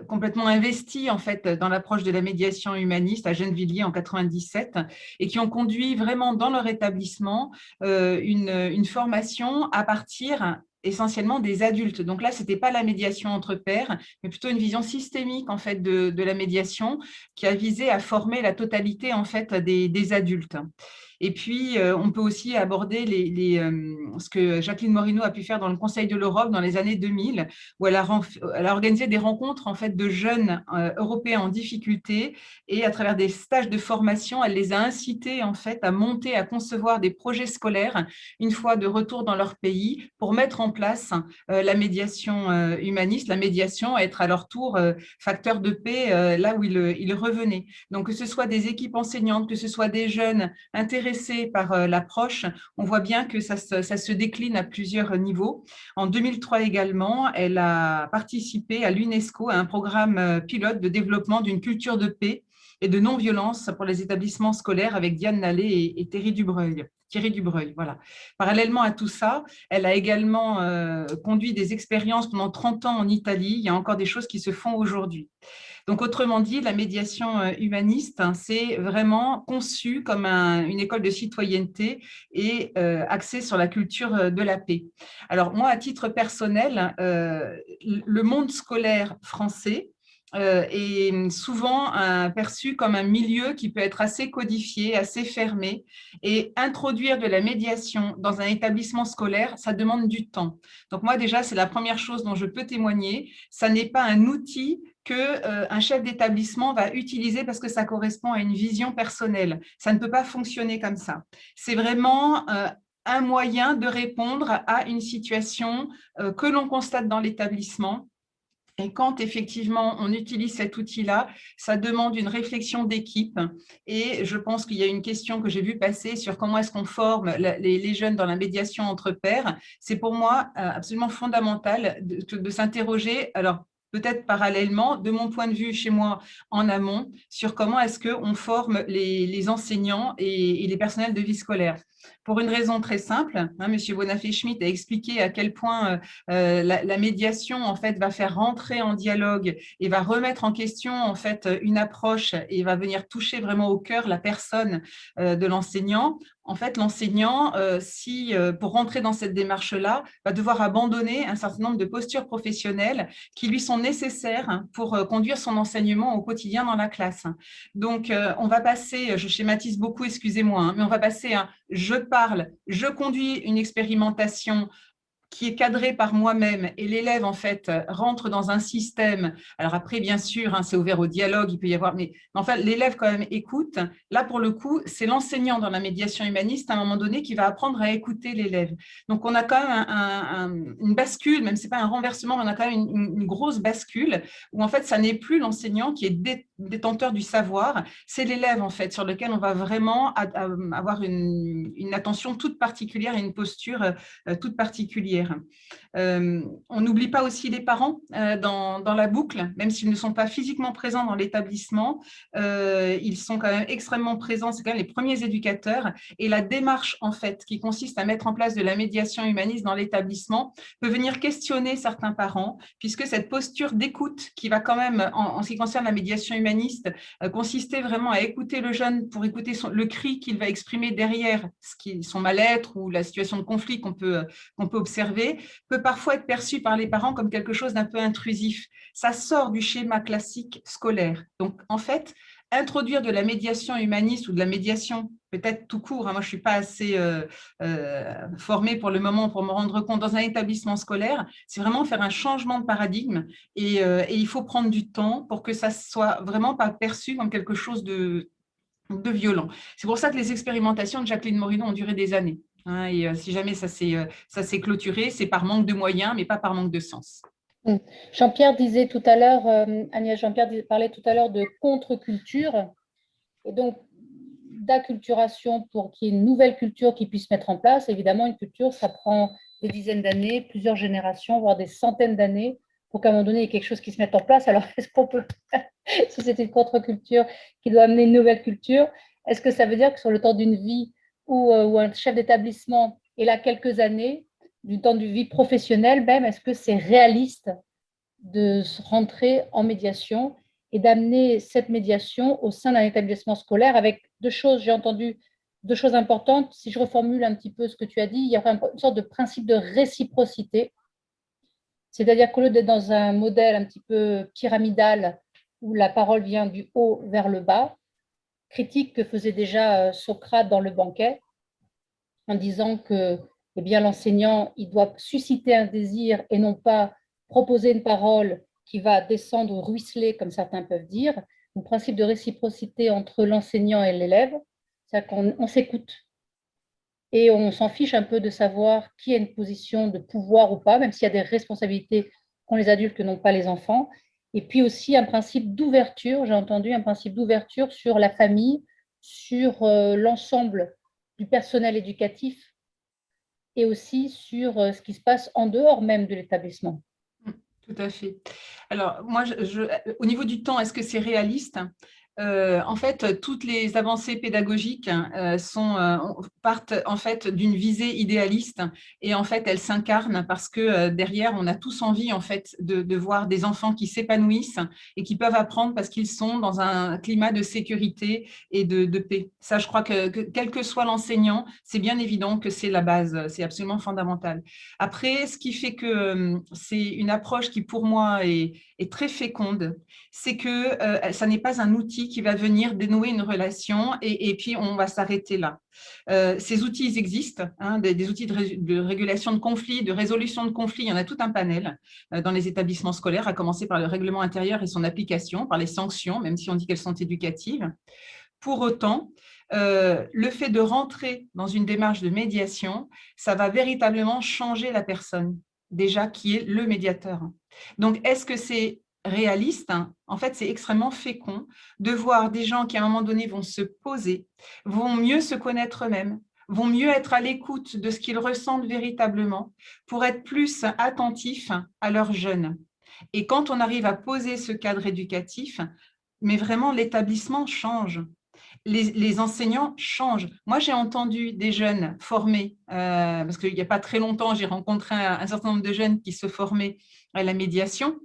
complètement investies en fait dans l'approche de la médiation humaniste à Gennevilliers en 97 et qui ont conduit vraiment dans leur établissement une formation à partir essentiellement des adultes. Donc là, ce n'était pas la médiation entre pairs, mais plutôt une vision systémique en fait de la médiation qui a visé à former la totalité en fait des adultes. Et puis, on peut aussi aborder ce que Jacqueline Morino a pu faire dans le Conseil de l'Europe dans les années 2000, où elle a organisé des rencontres en fait, de jeunes européens en difficulté, et à travers des stages de formation, elle les a incités en fait, à monter, à concevoir des projets scolaires une fois de retour dans leur pays pour mettre en place la médiation humaniste, la médiation, à être à leur tour facteur de paix là où ils revenaient. Donc, que ce soit des équipes enseignantes, que ce soit des jeunes intéressés par l'approche, on voit bien que ça se décline à plusieurs niveaux. En 2003 également, elle a participé à l'UNESCO à un programme pilote de développement d'une culture de paix et de non-violence pour les établissements scolaires avec Diane Nallet et Thierry Dubreuil. Voilà. Parallèlement à tout ça, elle a également conduit des expériences pendant 30 ans en Italie. Il y a encore des choses qui se font aujourd'hui. Donc, autrement dit, la médiation humaniste, c'est vraiment conçu comme une école de citoyenneté et axée sur la culture de la paix. Alors, moi, à titre personnel, le monde scolaire français est souvent perçu comme un milieu qui peut être assez codifié, assez fermé, et introduire de la médiation dans un établissement scolaire, ça demande du temps. Donc moi déjà, c'est la première chose dont je peux témoigner, ça n'est pas un outil qu'un chef d'établissement va utiliser parce que ça correspond à une vision personnelle. Ça ne peut pas fonctionner comme ça. C'est vraiment un moyen de répondre à une situation que l'on constate dans l'établissement. Et quand effectivement on utilise cet outil-là, ça demande une réflexion d'équipe. Et je pense qu'il y a une question que j'ai vue passer sur comment est-ce qu'on forme les jeunes dans la médiation entre pairs. C'est pour moi absolument fondamental de s'interroger, alors peut-être parallèlement, de mon point de vue chez moi en amont, sur comment est-ce qu'on forme les enseignants et les personnels de vie scolaire. pour une raison très simple. Monsieur Bonafé-Schmitt a expliqué à quel point la médiation en fait va faire rentrer en dialogue et va remettre en question en fait une approche et va venir toucher vraiment au cœur la personne de l'enseignant. En fait, l'enseignant, pour rentrer dans cette démarche-là, va devoir abandonner un certain nombre de postures professionnelles qui lui sont nécessaires pour conduire son enseignement au quotidien dans la classe. Donc, on va passer, je schématise beaucoup, excusez-moi, mais on va passer à je parle, je conduis une expérimentation qui est cadré par moi-même et l'élève, en fait, rentre dans un système. Alors après, bien sûr, c'est ouvert au dialogue, il peut y avoir, mais en fait, l'élève quand même écoute. Là, pour le coup, c'est l'enseignant dans la médiation humaniste, à un moment donné, qui va apprendre à écouter l'élève. Donc, on a quand même une bascule, même si ce n'est pas un renversement, mais on a quand même une grosse bascule où, en fait, ça n'est plus l'enseignant qui est détenteur du savoir, c'est l'élève, en fait, sur lequel on va vraiment avoir une attention toute particulière et une posture toute particulière. On n'oublie pas aussi les parents dans la boucle, même s'ils ne sont pas physiquement présents dans l'établissement, ils sont quand même extrêmement présents, c'est quand même les premiers éducateurs, et la démarche en fait qui consiste à mettre en place de la médiation humaniste dans l'établissement peut venir questionner certains parents, puisque cette posture d'écoute qui va quand même, en ce qui concerne la médiation humaniste, consister vraiment à écouter le jeune pour écouter le cri qu'il va exprimer derrière son mal-être ou la situation de conflit qu'on peut observer, peut parfois être perçu par les parents comme quelque chose d'un peu intrusif. Ça sort du schéma classique scolaire. Donc, en fait, introduire de la médiation humaniste ou de la médiation, peut-être tout court, moi je ne suis pas assez formée pour le moment pour me rendre compte, dans un établissement scolaire, c'est vraiment faire un changement de paradigme et il faut prendre du temps pour que ça ne soit vraiment pas perçu comme quelque chose de violent. C'est pour ça que les expérimentations de Jacqueline Morino ont duré des années. Et si jamais ça s'est clôturé, c'est par manque de moyens, mais pas par manque de sens. Jean-Pierre disait tout à l'heure, Agnès Jean-Pierre parlait tout à l'heure de contre-culture, et donc d'acculturation pour qu'il y ait une nouvelle culture qui puisse mettre en place. Évidemment, une culture, ça prend des dizaines d'années, plusieurs générations, voire des centaines d'années, pour qu'à un moment donné, il y ait quelque chose qui se mette en place. Alors, est-ce qu'on peut, si c'est une contre-culture qui doit amener une nouvelle culture, est-ce que ça veut dire que sur le temps d'une vie où un chef d'établissement est là quelques années, du temps de vie professionnelle même, est-ce que c'est réaliste de rentrer en médiation et d'amener cette médiation au sein d'un établissement scolaire avec deux choses, j'ai entendu deux choses importantes. Si je reformule un petit peu ce que tu as dit, il y a une sorte de principe de réciprocité, c'est-à-dire qu'au lieu d'être dans un modèle un petit peu pyramidal où la parole vient du haut vers le bas, critique que faisait déjà Socrate dans le banquet, en disant que l'enseignant, il doit susciter un désir et non pas proposer une parole qui va descendre ou ruisseler, comme certains peuvent dire. Le principe de réciprocité entre l'enseignant et l'élève, c'est qu'on s'écoute et on s'en fiche un peu de savoir qui a une position de pouvoir ou pas, même s'il y a des responsabilités qu'ont les adultes que n'ont pas les enfants. Et puis aussi un principe d'ouverture, j'ai entendu un principe d'ouverture sur la famille, sur l'ensemble du personnel éducatif et aussi sur ce qui se passe en dehors même de l'établissement. Tout à fait. Alors, moi, au niveau du temps, est-ce que c'est réaliste ? En fait, toutes les avancées pédagogiques partent en fait d'une visée idéaliste et en fait, elles s'incarnent parce que derrière, on a tous envie en fait de voir des enfants qui s'épanouissent et qui peuvent apprendre parce qu'ils sont dans un climat de sécurité et de paix. Ça, je crois que quel que soit l'enseignant, c'est bien évident que c'est la base, c'est absolument fondamental. Après, ce qui fait que c'est une approche qui, pour moi, est très féconde, c'est que ça n'est pas un outil qui va venir dénouer une relation et puis on va s'arrêter là. Ces outils, ils existent, des outils de régulation de conflits, de résolution de conflits, il y en a tout un panel dans les établissements scolaires, à commencer par le règlement intérieur et son application, par les sanctions, même si on dit qu'elles sont éducatives. Pour autant, le fait de rentrer dans une démarche de médiation, ça va véritablement changer la personne, déjà qui est le médiateur. Donc, est-ce que c'est réaliste? En fait, c'est extrêmement fécond de voir des gens qui, à un moment donné, vont se poser, vont mieux se connaître eux-mêmes, vont mieux être à l'écoute de ce qu'ils ressentent véritablement pour être plus attentifs à leurs jeunes. Et quand on arrive à poser ce cadre éducatif, mais vraiment, l'établissement change. Les enseignants changent. Moi, j'ai entendu des jeunes formés, parce qu'il n'y a pas très longtemps, j'ai rencontré un certain nombre de jeunes qui se formaient à la médiation,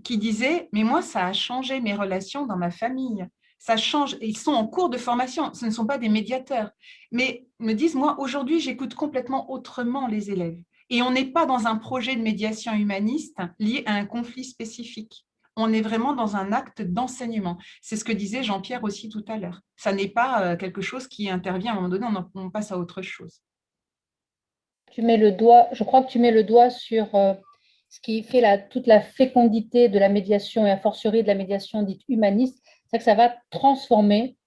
qui disaient « mais moi, ça a changé mes relations dans ma famille ». Ça change, ils sont en cours de formation, ce ne sont pas des médiateurs, mais me disent « moi, aujourd'hui, j'écoute complètement autrement les élèves ». Et on n'est pas dans un projet de médiation humaniste lié à un conflit spécifique. On est vraiment dans un acte d'enseignement. C'est ce que disait Jean-Pierre aussi tout à l'heure. Ça n'est pas quelque chose qui intervient à un moment donné, on passe à autre chose. Je crois que tu mets le doigt sur ce qui fait toute la fécondité de la médiation et a fortiori de la médiation dite humaniste, c'est que ça va transformer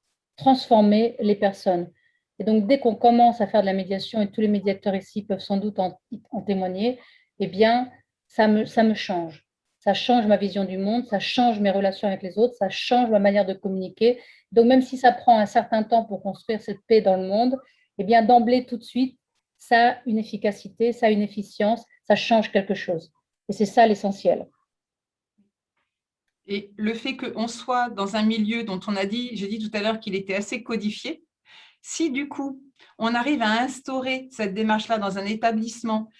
les personnes. Et donc, dès qu'on commence à faire de la médiation, et tous les médiateurs ici peuvent sans doute en témoigner, eh bien, ça me change. Ça change ma vision du monde, ça change mes relations avec les autres, ça change ma manière de communiquer. Donc, même si ça prend un certain temps pour construire cette paix dans le monde, eh bien, d'emblée, tout de suite, ça a une efficacité, ça a une efficience, ça change quelque chose. Et c'est ça l'essentiel. Et le fait qu'on soit dans un milieu dont j'ai dit tout à l'heure qu'il était assez codifié, si du coup, on arrive à instaurer cette démarche-là dans un établissement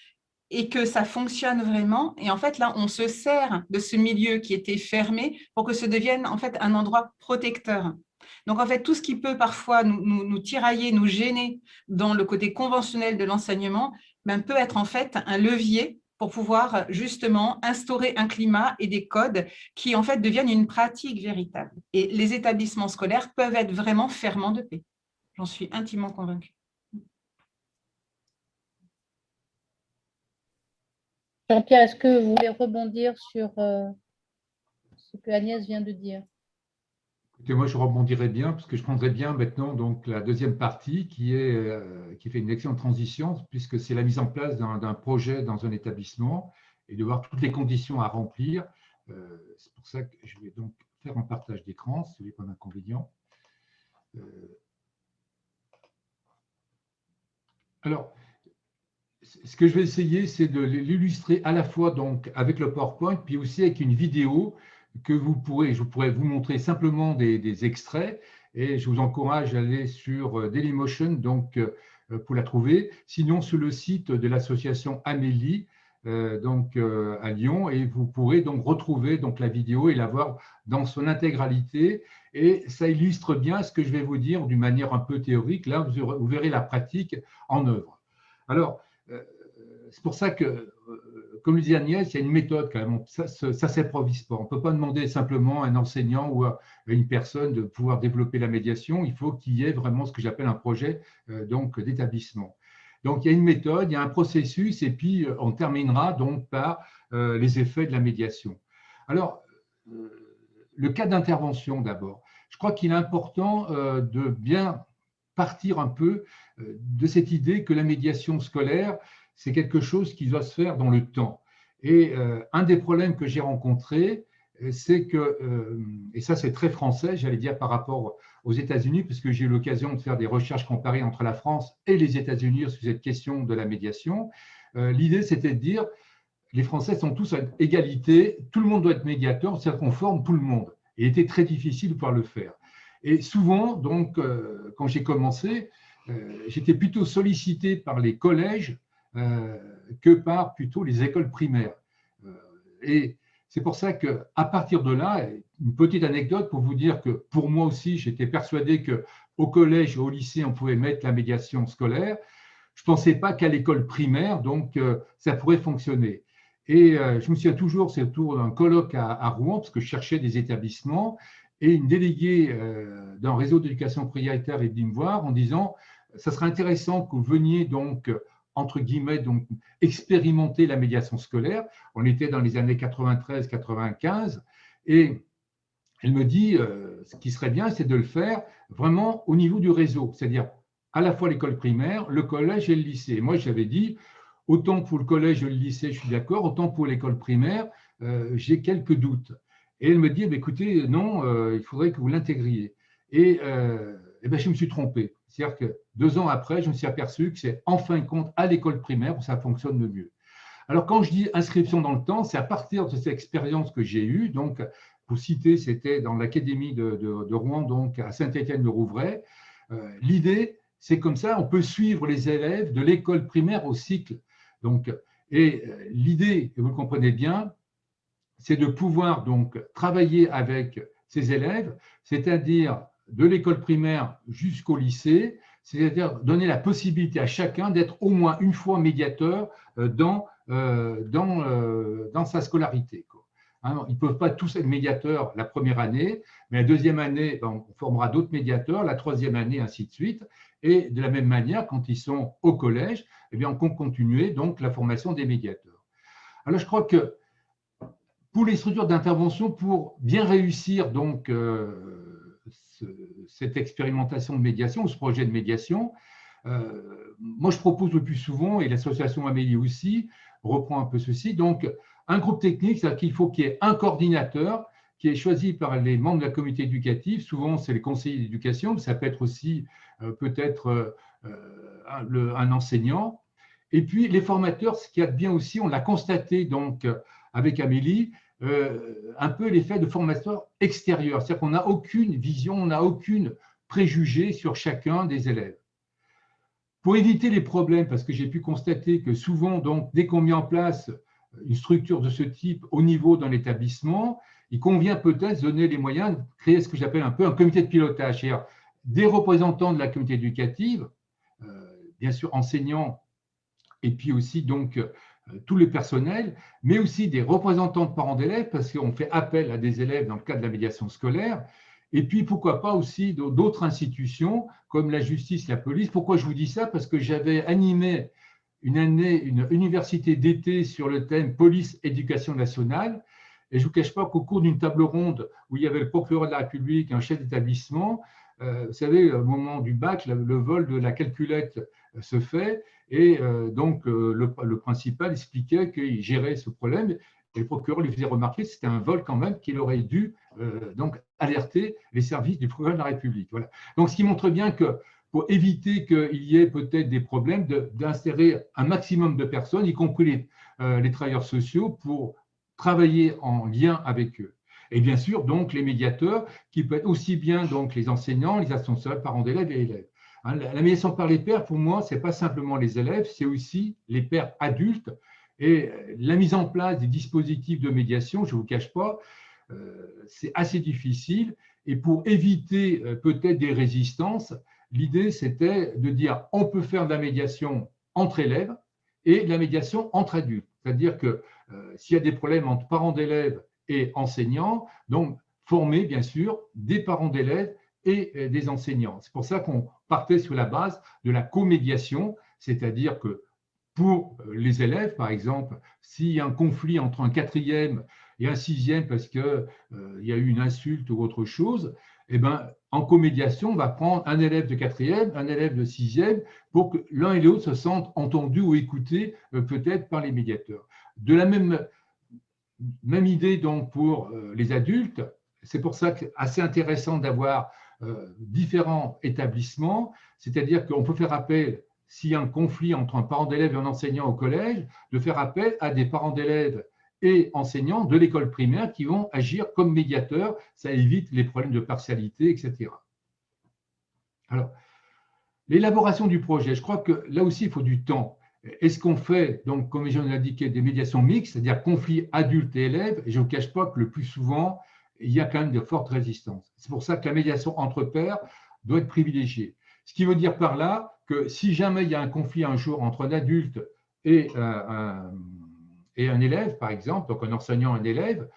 et que ça fonctionne vraiment, et en fait, là, on se sert de ce milieu qui était fermé pour que ça devienne en fait un endroit protecteur. Donc, en fait, tout ce qui peut parfois nous tirailler, nous gêner dans le côté conventionnel de l'enseignement, peut être en fait un levier pour pouvoir justement instaurer un climat et des codes qui en fait deviennent une pratique véritable. Et les établissements scolaires peuvent être vraiment ferments de paix. J'en suis intimement convaincue. Jean-Pierre, est-ce que vous voulez rebondir sur ce que Agnès vient de dire? Écoutez, moi, je rebondirais bien, parce que je prendrais bien maintenant donc, la deuxième partie qui fait une excellente transition, puisque c'est la mise en place d'un projet dans un établissement et de voir toutes les conditions à remplir. C'est pour ça que je vais donc faire un partage d'écran, si vous n'avez pas d'inconvénient. Alors, ce que je vais essayer, c'est de l'illustrer à la fois donc, avec le PowerPoint, puis aussi avec une vidéo que je pourrais vous montrer simplement des extraits, et je vous encourage à aller sur Dailymotion donc, pour la trouver. Sinon, sur le site de l'association Amélie, à Lyon, et vous pourrez donc retrouver donc, la vidéo et la voir dans son intégralité. Et ça illustre bien ce que je vais vous dire d'une manière un peu théorique. Là, vous verrez la pratique en œuvre. Alors, c'est pour ça que, comme le dit Agnès, il y a une méthode quand même. Ça ne s'improvise pas. On ne peut pas demander simplement à un enseignant ou à une personne de pouvoir développer la médiation. Il faut qu'il y ait vraiment ce que j'appelle un projet d'établissement. Donc, il y a une méthode, il y a un processus, et puis on terminera donc par les effets de la médiation. Alors, le cas d'intervention d'abord. Je crois qu'il est important de bien partir un peu de cette idée que la médiation scolaire, c'est quelque chose qui doit se faire dans le temps. Et un des problèmes que j'ai rencontrés, c'est que, et ça c'est très français, j'allais dire par rapport aux États-Unis, puisque j'ai eu l'occasion de faire des recherches comparées entre la France et les États-Unis sur cette question de la médiation, l'idée c'était de dire, les Français sont tous à égalité, tout le monde doit être médiateur, c'est-à-dire qu'on forme tout le monde. Et il était très difficile de pouvoir le faire. Et souvent, donc, quand j'ai commencé, j'étais plutôt sollicité par les collèges que par plutôt les écoles primaires. Et c'est pour ça qu'à partir de là, une petite anecdote pour vous dire que pour moi aussi, j'étais persuadé qu'au collège et au lycée, on pouvait mettre la médiation scolaire. Je ne pensais pas qu'à l'école primaire, donc ça pourrait fonctionner. Et je me souviens toujours, c'est autour d'un colloque à Rouen, parce que je cherchais des établissements, et une déléguée d'un réseau d'éducation prioritaire est venue me voir en disant « ça serait intéressant que vous veniez donc, entre guillemets, donc, expérimenter la médiation scolaire ». On était dans les années 93-95, et elle me dit ce qui serait bien, c'est de le faire vraiment au niveau du réseau, c'est-à-dire à la fois l'école primaire, le collège et le lycée. Et moi, j'avais dit, autant pour le collège et le lycée, je suis d'accord, autant pour l'école primaire, j'ai quelques doutes. Et elle me dit, écoutez, non, il faudrait que vous l'intégriez. Et je me suis trompé. C'est-à-dire que 2 ans après, je me suis aperçu que c'est en fin de compte à l'école primaire où ça fonctionne le mieux. Alors, quand je dis inscription dans le temps, c'est à partir de cette expérience que j'ai eue. Donc, pour citer, c'était dans l'académie de Rouen, donc à Saint-Étienne-de-Rouvray. L'idée, c'est comme ça, on peut suivre les élèves de l'école primaire au cycle. Donc, et l'idée, et vous le comprenez bien, c'est de pouvoir donc travailler avec ces élèves, c'est-à-dire de l'école primaire jusqu'au lycée, c'est-à-dire donner la possibilité à chacun d'être au moins une fois médiateur dans sa scolarité. Hein, ils ne peuvent pas tous être médiateurs la première année, mais la deuxième année, on formera d'autres médiateurs, la troisième année, ainsi de suite. Et de la même manière, quand ils sont au collège, eh bien, on compte continuer donc la formation des médiateurs. Alors, je crois que pour les structures d'intervention, pour bien réussir donc cette expérimentation de médiation ou ce projet de médiation, moi je propose le plus souvent, et l'association Amélie aussi reprend un peu ceci, donc un groupe technique, c'est-à-dire qu'il faut qu'il y ait un coordinateur qui est choisi par les membres de la communauté éducative, souvent c'est les conseillers d'éducation, mais ça peut être aussi peut-être un enseignant, et puis les formateurs, ce qu'il y a de bien aussi, on l'a constaté donc avec Amélie, un peu l'effet de formateur extérieur, c'est-à-dire qu'on n'a aucune vision, on n'a aucune préjugé sur chacun des élèves. Pour éviter les problèmes, parce que j'ai pu constater que souvent, donc, dès qu'on met en place une structure de ce type au niveau d'un établissement, il convient peut-être de donner les moyens de créer ce que j'appelle un peu un comité de pilotage, c'est-à-dire des représentants de la communauté éducative, bien sûr enseignants, et puis aussi donc tout le personnel, mais aussi des représentants de parents d'élèves, parce qu'on fait appel à des élèves dans le cadre de la médiation scolaire, et puis pourquoi pas aussi d'autres institutions comme la justice, la police. Pourquoi je vous dis ça? Parce que j'avais animé une année une université d'été sur le thème police, éducation nationale, et je ne vous cache pas qu'au cours d'une table ronde où il y avait le procureur de la République, un chef d'établissement, vous savez, au moment du bac, le vol de la calculette se fait, et donc le principal expliquait qu'il gérait ce problème, et le procureur lui faisait remarquer que c'était un vol quand même qu'il aurait dû donc alerter les services du procureur de la République. Voilà. Donc ce qui montre bien que pour éviter qu'il y ait peut-être des problèmes, d'insérer un maximum de personnes, y compris les travailleurs sociaux, pour travailler en lien avec eux. Et bien sûr, donc, les médiateurs, qui peuvent être aussi bien donc, les enseignants, les assistants, parents d'élèves et élèves. Hein, la médiation par les pairs, pour moi, ce n'est pas simplement les élèves, c'est aussi les pairs adultes. Et la mise en place des dispositifs de médiation, je ne vous cache pas, c'est assez difficile. Et pour éviter peut-être des résistances, l'idée, c'était de dire on peut faire de la médiation entre élèves et de la médiation entre adultes. C'est-à-dire que s'il y a des problèmes entre parents d'élèves et enseignants, donc former bien sûr des parents d'élèves et des enseignants. C'est pour ça qu'on partait sur la base de la comédiation, c'est-à-dire que pour les élèves, par exemple, s'il y a un conflit entre un quatrième et un sixième parce qu'il y a eu une insulte ou autre chose, eh ben, en comédiation, on va prendre un élève de quatrième, un élève de sixième, pour que l'un et l'autre se sentent entendus ou écoutés peut-être par les médiateurs. De la même idée donc pour les adultes, c'est pour ça que c'est assez intéressant d'avoir différents établissements, c'est-à-dire qu'on peut faire appel, s'il y a un conflit entre un parent d'élève et un enseignant au collège, de faire appel à des parents d'élèves et enseignants de l'école primaire qui vont agir comme médiateurs, ça évite les problèmes de partialité, etc. Alors, l'élaboration du projet, je crois que là aussi, il faut du temps. Est-ce qu'on fait, donc, comme je l'ai indiqué, des médiations mixtes, c'est-à-dire conflits adultes et élèves, et je ne cache pas que le plus souvent, il y a quand même de fortes résistances. C'est pour ça que la médiation entre pairs doit être privilégiée. Ce qui veut dire par là que si jamais il y a un conflit un jour entre un adulte et un élève, par exemple, donc un enseignant et un élève,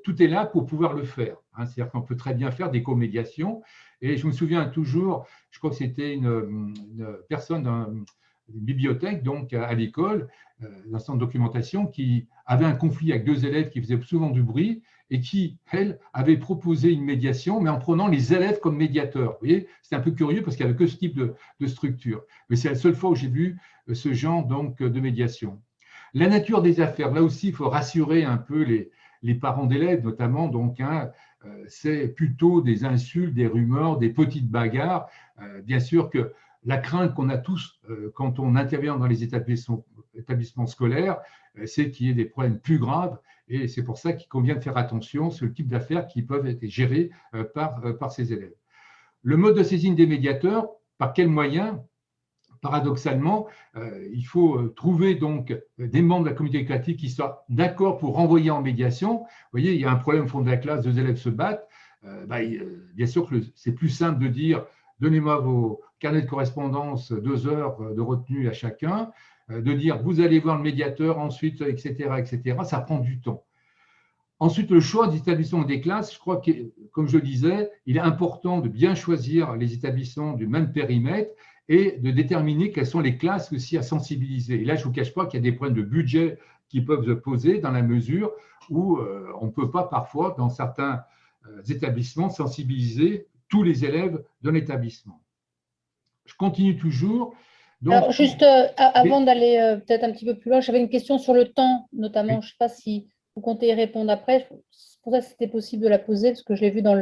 tout est là pour pouvoir le faire. Hein. C'est-à-dire qu'on peut très bien faire des comédiations. Et je me souviens toujours, je crois que c'était une personne d'une bibliothèque, donc à l'école, d'un centre de documentation, qui avait un conflit avec deux élèves qui faisaient souvent du bruit et qui, elle, avait proposé une médiation, mais en prenant les élèves comme médiateurs. Vous voyez, c'est un peu curieux parce qu'il n'y avait que ce type de structure. Mais c'est la seule fois où j'ai vu ce genre donc, de médiation. La nature des affaires, là aussi, il faut rassurer un peu les parents d'élèves, notamment, donc, hein, c'est plutôt des insultes, des rumeurs, des petites bagarres. Bien sûr que la crainte qu'on a tous quand on intervient dans les établissements scolaires, c'est qu'il y ait des problèmes plus graves. Et c'est pour ça qu'il convient de faire attention sur le type d'affaires qui peuvent être gérées par ces élèves. Le mode de saisine des médiateurs, par quels moyens? Paradoxalement, il faut trouver donc des membres de la communauté éducative qui soient d'accord pour renvoyer en médiation. Vous voyez, il y a un problème au fond de la classe, 2 élèves se battent. Bien sûr que c'est plus simple de dire donnez-moi vos carnets de correspondance, 2 heures de retenue à chacun, de dire vous allez voir le médiateur ensuite, etc., etc. Ça prend du temps. Ensuite, le choix des établissements et des classes, je crois que, comme je le disais, il est important de bien choisir les établissements du même périmètre et de déterminer quelles sont les classes aussi à sensibiliser. Et là, je ne vous cache pas qu'il y a des problèmes de budget qui peuvent se poser dans la mesure où on ne peut pas parfois, dans certains établissements, sensibiliser tous les élèves de l'établissement. Je continue toujours. Donc, alors, juste avant d'aller peut-être un petit peu plus loin, j'avais une question sur le temps, notamment, oui. Je ne sais pas si vous comptez y répondre après. C'est pour ça que c'était possible de la poser, parce que je l'ai vu dans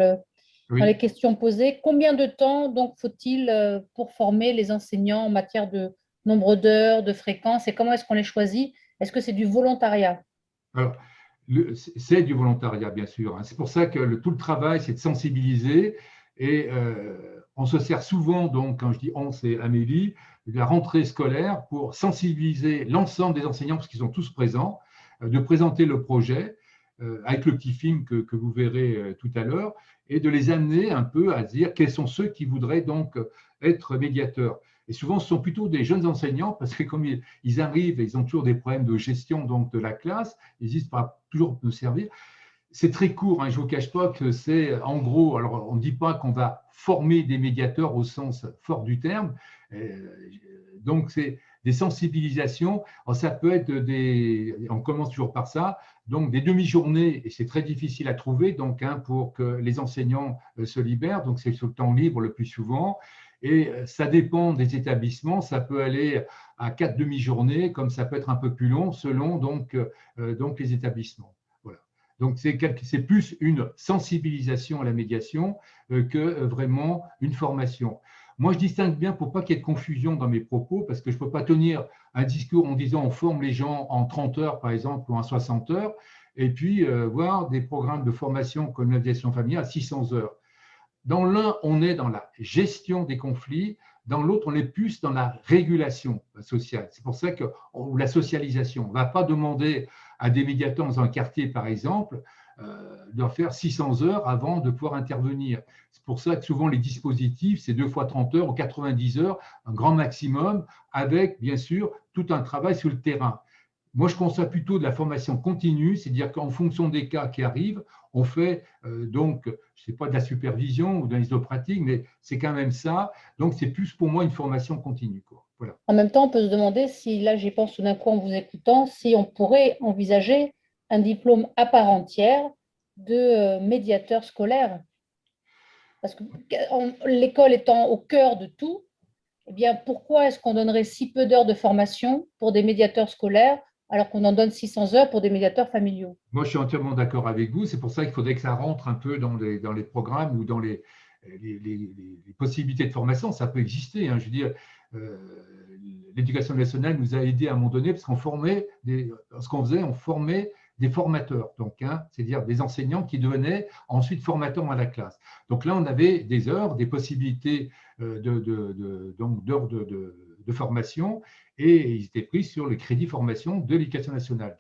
les questions posées. Combien de temps donc faut-il pour former les enseignants en matière de nombre d'heures, de fréquence, et comment est-ce qu'on les choisit? Est-ce que c'est du volontariat? Alors, c'est du volontariat, bien sûr. C'est pour ça que tout le travail, c'est de sensibiliser. Et on se sert souvent, donc, quand je dis on, c'est Amélie, de la rentrée scolaire pour sensibiliser l'ensemble des enseignants, parce qu'ils sont tous présents, de présenter le projet avec le petit film que vous verrez tout à l'heure, et de les amener un peu à dire quels sont ceux qui voudraient donc être médiateurs. Et souvent, ce sont plutôt des jeunes enseignants, parce que comme ils arrivent et ils ont toujours des problèmes de gestion donc, de la classe, ils n'hésitent pas toujours nous servir. C'est très court, hein, je ne vous cache pas que c'est en gros, alors on ne dit pas qu'on va former des médiateurs au sens fort du terme, donc c'est des sensibilisations, alors ça peut être on commence toujours par ça, donc des demi-journées, et c'est très difficile à trouver, donc pour que les enseignants se libèrent, donc c'est sur le temps libre le plus souvent, et ça dépend des établissements, ça peut aller à 4 demi-journées, comme ça peut être un peu plus long, selon donc les établissements. Donc, c'est plus une sensibilisation à la médiation que vraiment une formation. Moi, je distingue bien pour pas qu'il y ait de confusion dans mes propos, parce que je ne peux pas tenir un discours en disant on forme les gens en 30 heures, par exemple, ou en 60 heures, et puis voir des programmes de formation comme la médiation familiale à 600 heures. Dans l'un, on est dans la gestion des conflits, dans l'autre, on est plus dans la régulation sociale. C'est pour ça que la socialisation, on ne va pas demander à des médiateurs dans un quartier, par exemple, de faire 600 heures avant de pouvoir intervenir. C'est pour ça que souvent les dispositifs, c'est 2 fois 30 heures ou 90 heures, un grand maximum, avec bien sûr tout un travail sur le terrain. Moi, je conçois plutôt de la formation continue, c'est-à-dire qu'en fonction des cas qui arrivent, on fait donc, je ne sais pas, de la supervision ou de l'isopratique, mais c'est quand même ça. Donc, c'est plus pour moi une formation continue, quoi. Voilà. En même temps, on peut se demander si, là, j'y pense tout d'un coup en vous écoutant, si on pourrait envisager un diplôme à part entière de médiateur scolaire. Parce que l'école étant au cœur de tout, eh bien, pourquoi est-ce qu'on donnerait si peu d'heures de formation pour des médiateurs scolaires alors qu'on en donne 600 heures pour des médiateurs familiaux? Moi, je suis entièrement d'accord avec vous. C'est pour ça qu'il faudrait que ça rentre un peu dans les programmes ou dans les possibilités de formation. Ça peut exister. Hein. Je veux dire, l'éducation nationale nous a aidés à un moment donné parce qu'on formait, ce qu'on faisait, on formait des formateurs, donc, c'est-à-dire des enseignants qui devenaient ensuite formateurs dans la classe. Donc là, on avait des heures, des possibilités d'heures de formation, et ils étaient pris sur le crédit formation de l'éducation nationale.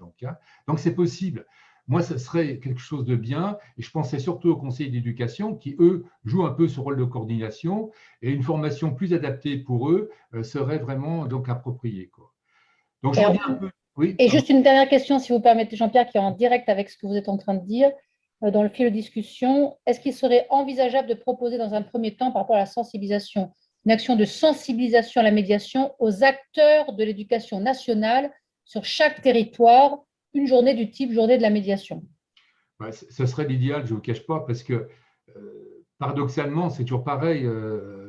Donc c'est possible. Moi, ce serait quelque chose de bien, et je pensais surtout aux conseillers d'éducation qui, eux, jouent un peu ce rôle de coordination, et une formation plus adaptée pour eux serait vraiment donc appropriée, quoi. Donc, je reviens un peu. Oui, et juste une dernière question, si vous permettez, Jean-Pierre, qui est en direct avec ce que vous êtes en train de dire, dans le fil de discussion. Est-ce qu'il serait envisageable de proposer dans un premier temps, par rapport à la sensibilisation, une action de sensibilisation à la médiation aux acteurs de l'éducation nationale sur chaque territoire, une journée du type journée de la médiation? Ouais, ce serait l'idéal, je ne vous cache pas, parce que paradoxalement, c'est toujours pareil,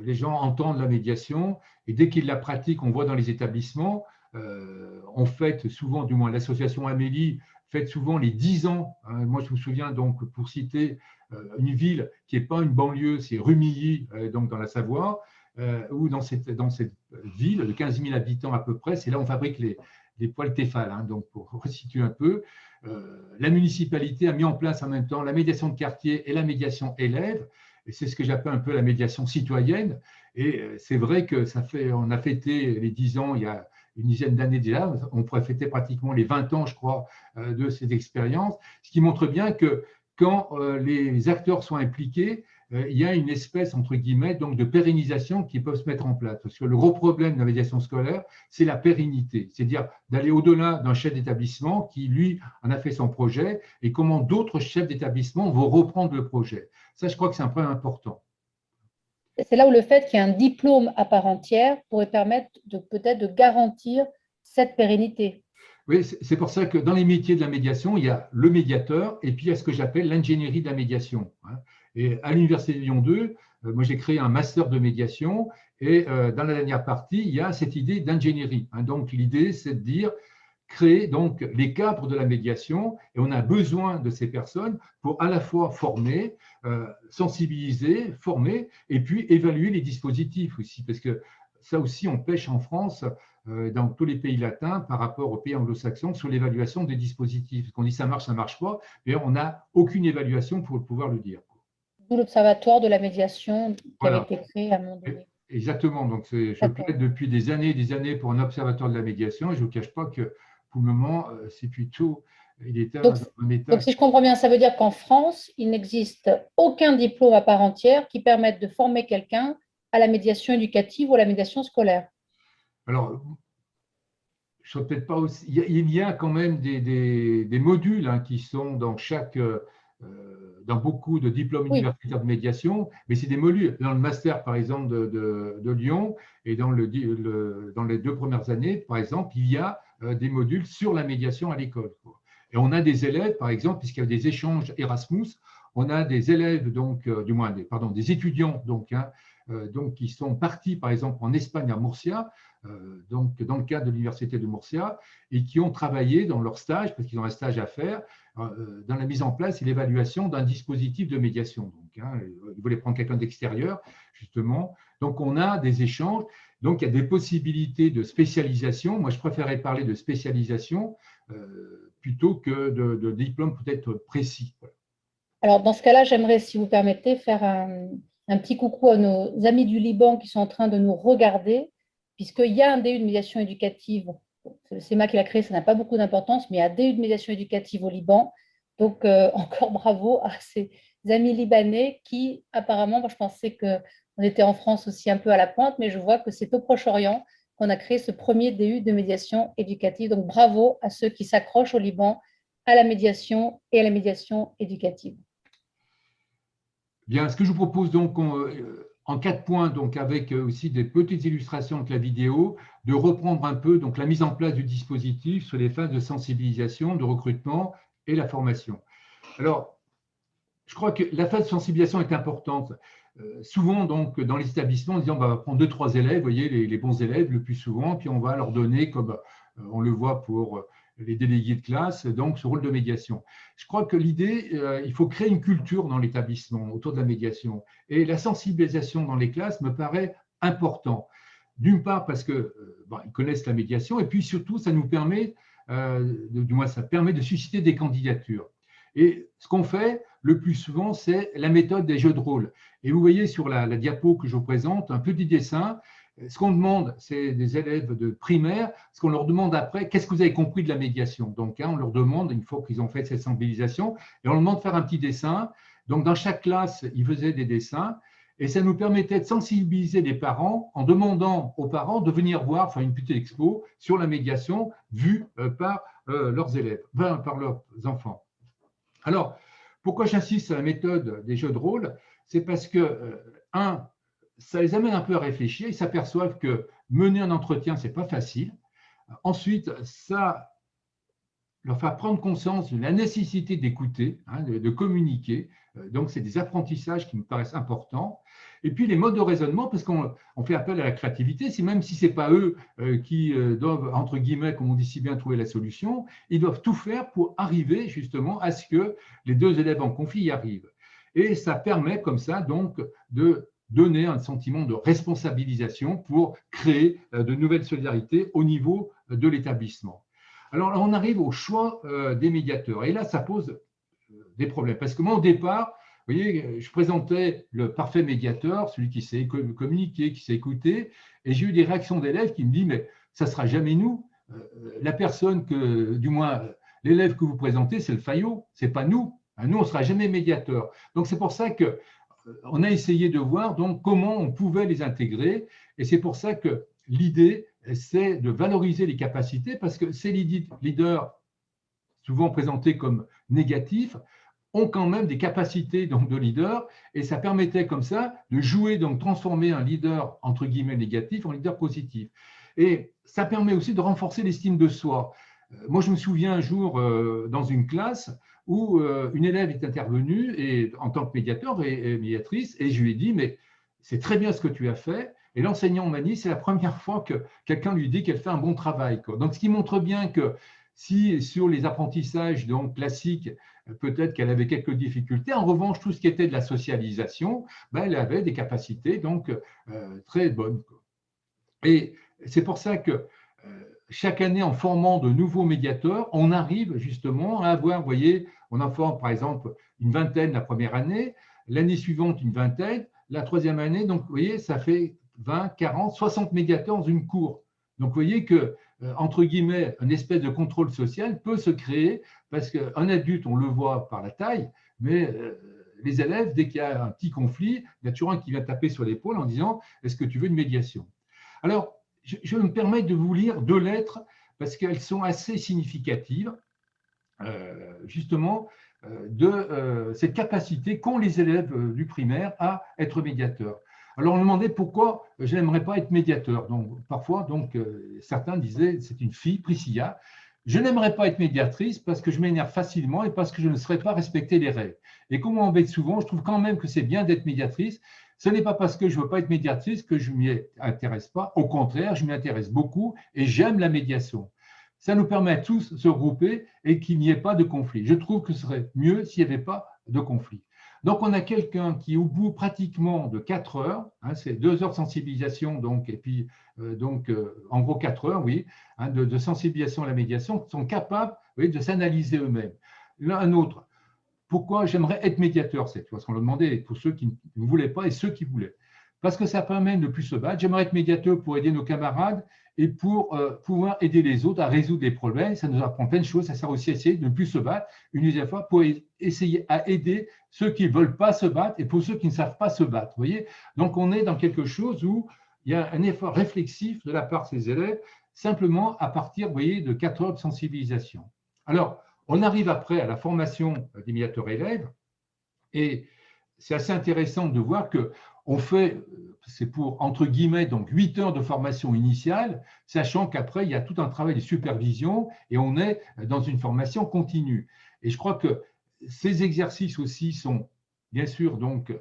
les gens entendent la médiation et dès qu'ils la pratiquent, on voit dans les établissements, on fête souvent, du moins l'association Amélie, fête souvent les 10 ans. Hein. Moi, je me souviens, donc, pour citer une ville qui n'est pas une banlieue, c'est Rumilly, donc dans la Savoie. où dans cette ville de 15 000 habitants à peu près, c'est là où on fabrique les poêles Tefal. Hein. Donc, pour resituer un peu, la municipalité a mis en place en même temps la médiation de quartier et la médiation élève. Et c'est ce que j'appelle un peu la médiation citoyenne. Et c'est vrai que on a fêté les 10 ans il y a une dizaine d'années déjà. On pourrait fêter pratiquement les 20 ans, je crois, de ces expériences. Ce qui montre bien que quand les acteurs sont impliqués, il y a une espèce, entre guillemets, donc de pérennisation qui peut se mettre en place. Parce que le gros problème de la médiation scolaire, c'est la pérennité. C'est-à-dire d'aller au-delà d'un chef d'établissement qui, lui, en a fait son projet et comment d'autres chefs d'établissement vont reprendre le projet. Ça, je crois que c'est un point important. C'est là où le fait qu'il y ait un diplôme à part entière pourrait permettre peut-être de garantir cette pérennité. Oui, c'est pour ça que dans les métiers de la médiation, il y a le médiateur et puis il y a ce que j'appelle l'ingénierie de la médiation. Et à l'Université de Lyon 2, moi j'ai créé un master de médiation et dans la dernière partie, il y a cette idée d'ingénierie. Donc l'idée, c'est de dire créer donc les cadres de la médiation et on a besoin de ces personnes pour à la fois former, sensibiliser, former et puis évaluer les dispositifs aussi parce que ça aussi on pêche en France dans tous les pays latins par rapport aux pays anglo-saxons sur l'évaluation des dispositifs. Parce qu'on dit ça marche pas, mais on n'a aucune évaluation pour pouvoir le dire. D'où l'observatoire de la médiation qui avait été créé à un moment donné. Exactement. Donc, je plaide depuis des années pour un observatoire de la médiation et je ne vous cache pas que pour le moment, c'est plutôt donc, si je comprends bien, ça veut dire qu'en France, il n'existe aucun diplôme à part entière qui permette de former quelqu'un à la médiation éducative ou à la médiation scolaire. Alors, je ne sais peut-être pas aussi. Il y a quand même des modules qui sont dans beaucoup de diplômes universitaires de médiation, mais c'est des modules. Dans le master, par exemple, de Lyon, et dans les 2 premières années, par exemple, il y a des modules sur la médiation à l'école. Et on a des élèves, par exemple, puisqu'il y a des échanges Erasmus, on a des élèves, des étudiants, donc qui sont partis, par exemple, en Espagne à Murcia, donc dans le cadre de l'université de Murcia, et qui ont travaillé dans leur stage, parce qu'ils ont un stage à faire, dans la mise en place et l'évaluation d'un dispositif de médiation. Donc, ils voulaient prendre quelqu'un d'extérieur, justement. Donc, on a des échanges. Donc, il y a des possibilités de spécialisation. Moi, je préférais parler de spécialisation plutôt que de diplôme peut-être précis. Alors, dans ce cas-là, j'aimerais, si vous permettez, faire un petit coucou à nos amis du Liban qui sont en train de nous regarder, puisqu'il y a un DU de médiation éducative. C'est moi qui l'a créé, ça n'a pas beaucoup d'importance, mais il y a un DU de médiation éducative au Liban. Donc, encore bravo à ces amis libanais qui, apparemment, moi, je pensais qu'on était en France aussi un peu à la pointe, mais je vois que c'est au Proche-Orient qu'on a créé ce premier DU de médiation éducative. Donc, bravo à ceux qui s'accrochent au Liban à la médiation et à la médiation éducative. Bien, ce que je vous propose donc en 4 points, donc avec aussi des petites illustrations de la vidéo, de reprendre un peu donc la mise en place du dispositif sur les phases de sensibilisation, de recrutement et la formation. Alors, je crois que la phase de sensibilisation est importante. Souvent, donc, dans les établissements, on dit on va prendre 2-3 élèves, vous voyez, les bons élèves le plus souvent, puis on va leur donner, comme on le voit pour les délégués de classe, donc ce rôle de médiation. Je crois que l'idée, il faut créer une culture dans l'établissement autour de la médiation. Et la sensibilisation dans les classes me paraît important. D'une part parce qu'ils connaissent la médiation, et puis surtout, ça nous permet, du moins ça permet de susciter des candidatures. Et ce qu'on fait le plus souvent, c'est la méthode des jeux de rôle. Et vous voyez sur la diapo que je vous présente, un petit dessin. Ce qu'on demande, c'est des élèves de primaire, ce qu'on leur demande après, qu'est-ce que vous avez compris de la médiation? Donc, on leur demande, une fois qu'ils ont fait cette sensibilisation, et on leur demande de faire un petit dessin. Donc, dans chaque classe, ils faisaient des dessins, et ça nous permettait de sensibiliser les parents en demandant aux parents de venir voir, faire une petite expo sur la médiation vue par leurs élèves, par leurs enfants. Alors, pourquoi j'insiste sur la méthode des jeux de rôle? C'est parce que, ça les amène un peu à réfléchir. Ils s'aperçoivent que mener un entretien, ce n'est pas facile. Ensuite, ça leur fait prendre conscience de la nécessité d'écouter, de communiquer. Donc, c'est des apprentissages qui me paraissent importants. Et puis, les modes de raisonnement, parce qu'on fait appel à la créativité, même si ce n'est pas eux qui doivent, entre guillemets, comme on dit si bien, trouver la solution, ils doivent tout faire pour arriver justement à ce que les 2 élèves en conflit y arrivent. Et ça permet comme ça, donc, de donner un sentiment de responsabilisation pour créer de nouvelles solidarités au niveau de l'établissement. Alors, on arrive au choix des médiateurs. Et là, ça pose des problèmes. Parce que moi, au départ, vous voyez, je présentais le parfait médiateur, celui qui sait communiquer, qui sait écouter, et j'ai eu des réactions d'élèves qui me disent, mais ça ne sera jamais nous. La personne que, du moins, l'élève que vous présentez, c'est le faillot, ce n'est pas nous. Nous, on ne sera jamais médiateur. Donc, c'est pour ça qu'on a essayé de voir donc, comment on pouvait les intégrer. Et c'est pour ça que l'idée, c'est de valoriser les capacités, parce que ces leaders, souvent présentés comme négatifs, ont quand même des capacités donc, de leader, et ça permettait comme ça de jouer, donc transformer un leader entre guillemets négatif en leader positif. Et ça permet aussi de renforcer l'estime de soi. Moi, je me souviens un jour dans une classe où une élève est intervenue et, en tant que médiateur et médiatrice, et je lui ai dit, mais c'est très bien ce que tu as fait. Et l'enseignant m'a dit, c'est la première fois que quelqu'un lui dit qu'elle fait un bon travail. Donc, ce qui montre bien que si sur les apprentissages donc, classiques, peut-être qu'elle avait quelques difficultés, en revanche, tout ce qui était de la socialisation, ben, elle avait des capacités donc, très bonnes. Et c'est pour ça que chaque année, en formant de nouveaux médiateurs, on arrive justement à avoir, vous voyez, on en forme par exemple une vingtaine la première année, l'année suivante une vingtaine, la troisième année, donc vous voyez, ça fait 20, 40, 60 médiateurs dans une cour. Donc vous voyez que, entre guillemets, une espèce de contrôle social peut se créer parce qu'un adulte, on le voit par la taille, mais les élèves, dès qu'il y a un petit conflit, il y a toujours un qui vient taper sur l'épaule en disant « Est-ce que tu veux une médiation ?» Alors, je me permets de vous lire 2 lettres parce qu'elles sont assez significatives, justement, de cette capacité qu'ont les élèves du primaire à être médiateurs. Alors, on me demandait pourquoi je n'aimerais pas être médiateur. Donc, parfois, certains disaient, c'est une fille, Priscilla, je n'aimerais pas être médiatrice parce que je m'énerve facilement et parce que je ne saurais pas respecter les règles. Et comme on m'embête souvent, je trouve quand même que c'est bien d'être médiatrice. Ce n'est pas parce que je ne veux pas être médiatrice que je ne m'y intéresse pas. Au contraire, je m'y intéresse beaucoup et j'aime la médiation. Ça nous permet à tous de se regrouper et qu'il n'y ait pas de conflit. Je trouve que ce serait mieux s'il n'y avait pas de conflit. Donc, on a quelqu'un qui, au bout pratiquement de 4 heures, c'est 2 heures de sensibilisation, donc, et puis en gros 4 heures, oui, de sensibilisation à la médiation, sont capables de s'analyser eux-mêmes. Là, un autre. Pourquoi j'aimerais être médiateur cette fois? Parce qu'on le demandait pour ceux qui ne voulaient pas et ceux qui voulaient. Parce que ça permet de ne plus se battre. J'aimerais être médiateur pour aider nos camarades et pour pouvoir aider les autres à résoudre des problèmes. Ça nous apprend plein de choses. Ça sert aussi à essayer de ne plus se battre une deuxième fois pour essayer à aider ceux qui ne veulent pas se battre et pour ceux qui ne savent pas se battre. Vous voyez? Donc, on est dans quelque chose où il y a un effort réflexif de la part de ces élèves, simplement à partir, vous voyez, de 4 heures de sensibilisation. Alors, on arrive après à la formation des médiateurs élèves et c'est assez intéressant de voir qu'on fait, c'est pour entre guillemets, donc 8 heures de formation initiale, sachant qu'après, il y a tout un travail de supervision et on est dans une formation continue. Et je crois que ces exercices aussi sont bien sûr donc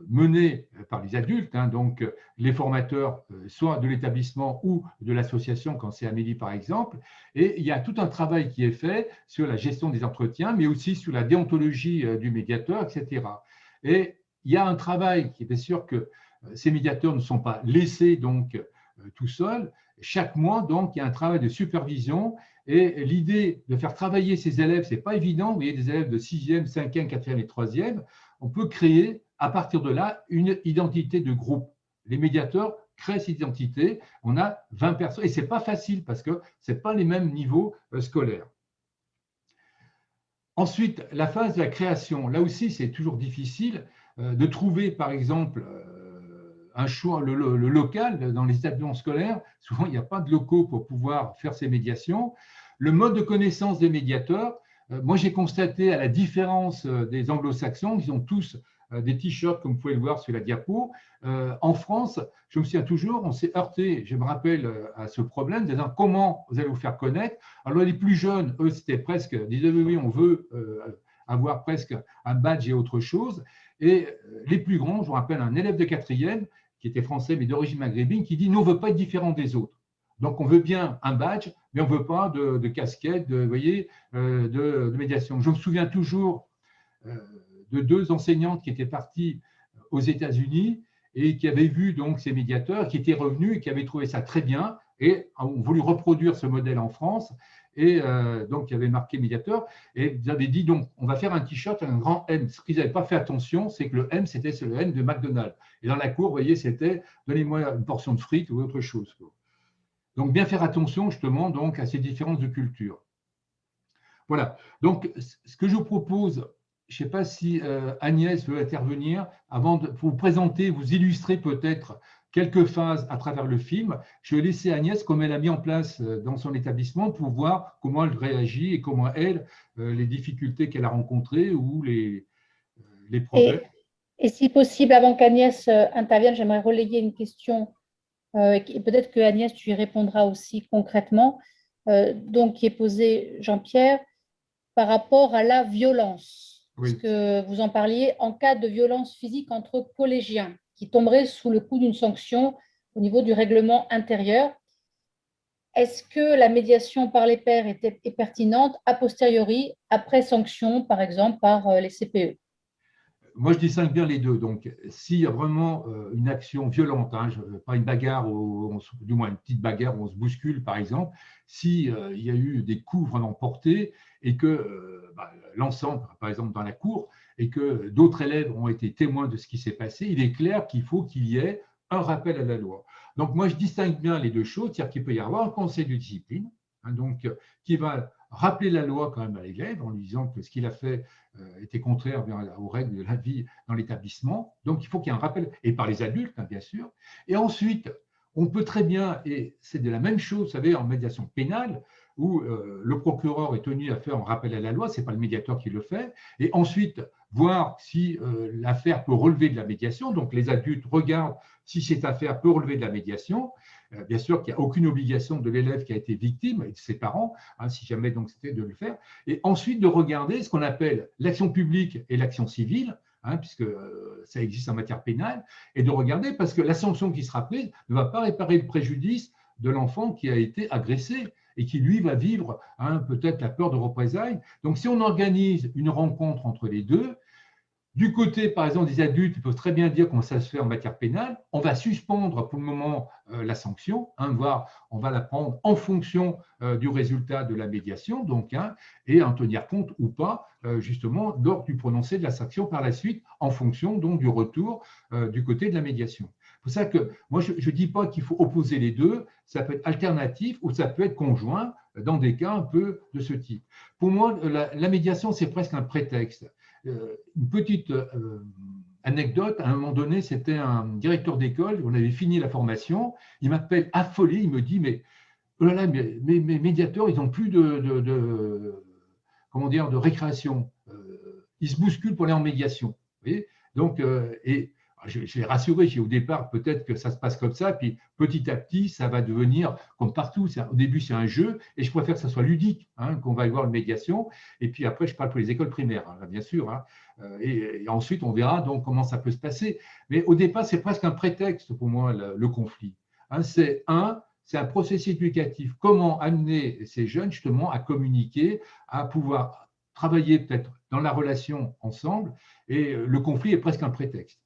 menés par les adultes, donc les formateurs, soit de l'établissement ou de l'association, quand c'est Amélie par exemple, et il y a tout un travail qui est fait sur la gestion des entretiens, mais aussi sur la déontologie du médiateur, etc. Et il y a un travail qui est bien sûr que ces médiateurs ne sont pas laissés donc tout seuls. Chaque mois, donc, il y a un travail de supervision et l'idée de faire travailler ces élèves, ce n'est pas évident. Vous voyez, des élèves de 6e, 5e, 4e et 3e, on peut créer à partir de là une identité de groupe. Les médiateurs créent cette identité. On a 20 personnes et ce n'est pas facile parce que ce n'est pas les mêmes niveaux scolaires. Ensuite, la phase de la création. Là aussi, c'est toujours difficile de trouver, par exemple, un choix, le local dans les établissements scolaires. Souvent, il n'y a pas de locaux pour pouvoir faire ces médiations. Le mode de connaissance des médiateurs, moi, j'ai constaté à la différence des anglo-saxons, ils ont tous des t-shirts, comme vous pouvez le voir sur la diapo. En France, je me souviens toujours, on s'est heurté, je me rappelle, à ce problème, de dire comment vous allez vous faire connaître. Alors, les plus jeunes, eux, c'était presque, disaient oui, on veut avoir presque un badge et autre chose. Et les plus grands, je vous rappelle un élève de 4e, qui était français mais d'origine maghrébine, qui dit « nous, on ne veut pas être différent des autres ». Donc, on veut bien un badge, mais on ne veut pas de casquette, de médiation. Je me souviens toujours de 2 enseignantes qui étaient parties aux États-Unis et qui avaient vu donc ces médiateurs, qui étaient revenus et qui avaient trouvé ça très bien et ont voulu reproduire ce modèle en France. Et donc, il y avait marqué médiateur, et ils avaient dit donc, on va faire un t-shirt, un grand M. Ce qu'ils n'avaient pas fait attention, c'est que le M, c'était le M de McDonald's. Et dans la cour, vous voyez, c'était donnez-moi une portion de frites ou autre chose. Donc, bien faire attention justement donc, à ces différences de culture. Voilà. Donc, ce que je vous propose, je ne sais pas si Agnès veut intervenir avant de vous présenter, vous illustrer peut-être quelques phases à travers le film. Je vais laisser Agnès, comme elle a mis en place dans son établissement, pour voir comment elle réagit et comment elle, les difficultés qu'elle a rencontrées ou les problèmes. Et si possible, avant qu'Agnès intervienne, j'aimerais relayer une question, et peut-être que Agnès, tu y répondras aussi concrètement, donc qui est posée, Jean-Pierre, par rapport à la violence. Oui. Parce que vous en parliez, en cas de violence physique entre collégiens, qui tomberait sous le coup d'une sanction au niveau du règlement intérieur. Est-ce que la médiation par les pairs est pertinente a posteriori, après sanction, par exemple, par les CPE? Moi, je distingue bien les deux. Donc, s'il y a vraiment une action violente, hein, pas une bagarre, du moins une petite bagarre où on se bouscule, par exemple, s'il y a eu des coups vraiment portés et que l'ensemble, par exemple dans la cour, et que d'autres élèves ont été témoins de ce qui s'est passé, il est clair qu'il faut qu'il y ait un rappel à la loi. Donc, moi, je distingue bien les deux choses, c'est-à-dire qu'il peut y avoir un conseil de discipline, hein, donc, qui va rappeler la loi quand même à l'élève en lui disant que ce qu'il a fait était contraire aux règles de la vie dans l'établissement. Donc, il faut qu'il y ait un rappel, et par les adultes, hein, bien sûr. Et ensuite, on peut très bien, et c'est de la même chose, vous savez, en médiation pénale, où le procureur est tenu à faire un rappel à la loi, ce n'est pas le médiateur qui le fait, et ensuite voir si l'affaire peut relever de la médiation. Donc, les adultes regardent si cette affaire peut relever de la médiation. Bien sûr qu'il n'y a aucune obligation de l'élève qui a été victime et de ses parents, hein, si jamais donc c'était de le faire. Et ensuite de regarder ce qu'on appelle l'action publique et l'action civile, hein, puisque ça existe en matière pénale, et de regarder parce que la sanction qui sera prise ne va pas réparer le préjudice de l'enfant qui a été agressé et qui, lui, va vivre hein, peut-être la peur de représailles. Donc, si on organise une rencontre entre les deux, du côté, par exemple, des adultes, ils peuvent très bien dire comment ça se fait en matière pénale. On va suspendre pour le moment la sanction, hein, voire on va la prendre en fonction du résultat de la médiation, donc, hein, et en tenir compte ou pas, justement, lors du prononcé de la sanction par la suite, en fonction donc du retour du côté de la médiation. C'est pour ça que moi, je ne dis pas qu'il faut opposer les deux, ça peut être alternatif ou ça peut être conjoint dans des cas un peu de ce type. Pour moi, la médiation, c'est presque un prétexte. Une petite anecdote, à un moment donné, c'était un directeur d'école, on avait fini la formation, il m'appelle affolé, il me dit, mais oh là là, mes médiateurs, ils n'ont plus comment dire, de récréation, ils se bousculent pour aller en médiation. Vous voyez. Donc, et je l'ai rassuré, j'ai au départ, peut-être que ça se passe comme ça, puis petit à petit, ça va devenir comme partout. Au début, c'est un jeu, et je préfère que ça soit ludique, hein, qu'on va y voir une médiation. Et puis après, je parle pour les écoles primaires, hein, bien sûr. Hein, et ensuite, on verra donc comment ça peut se passer. Mais au départ, c'est presque un prétexte pour moi, le conflit. Hein, c'est un processus éducatif. Comment amener ces jeunes justement à communiquer, à pouvoir travailler peut-être dans la relation ensemble. Et le conflit est presque un prétexte.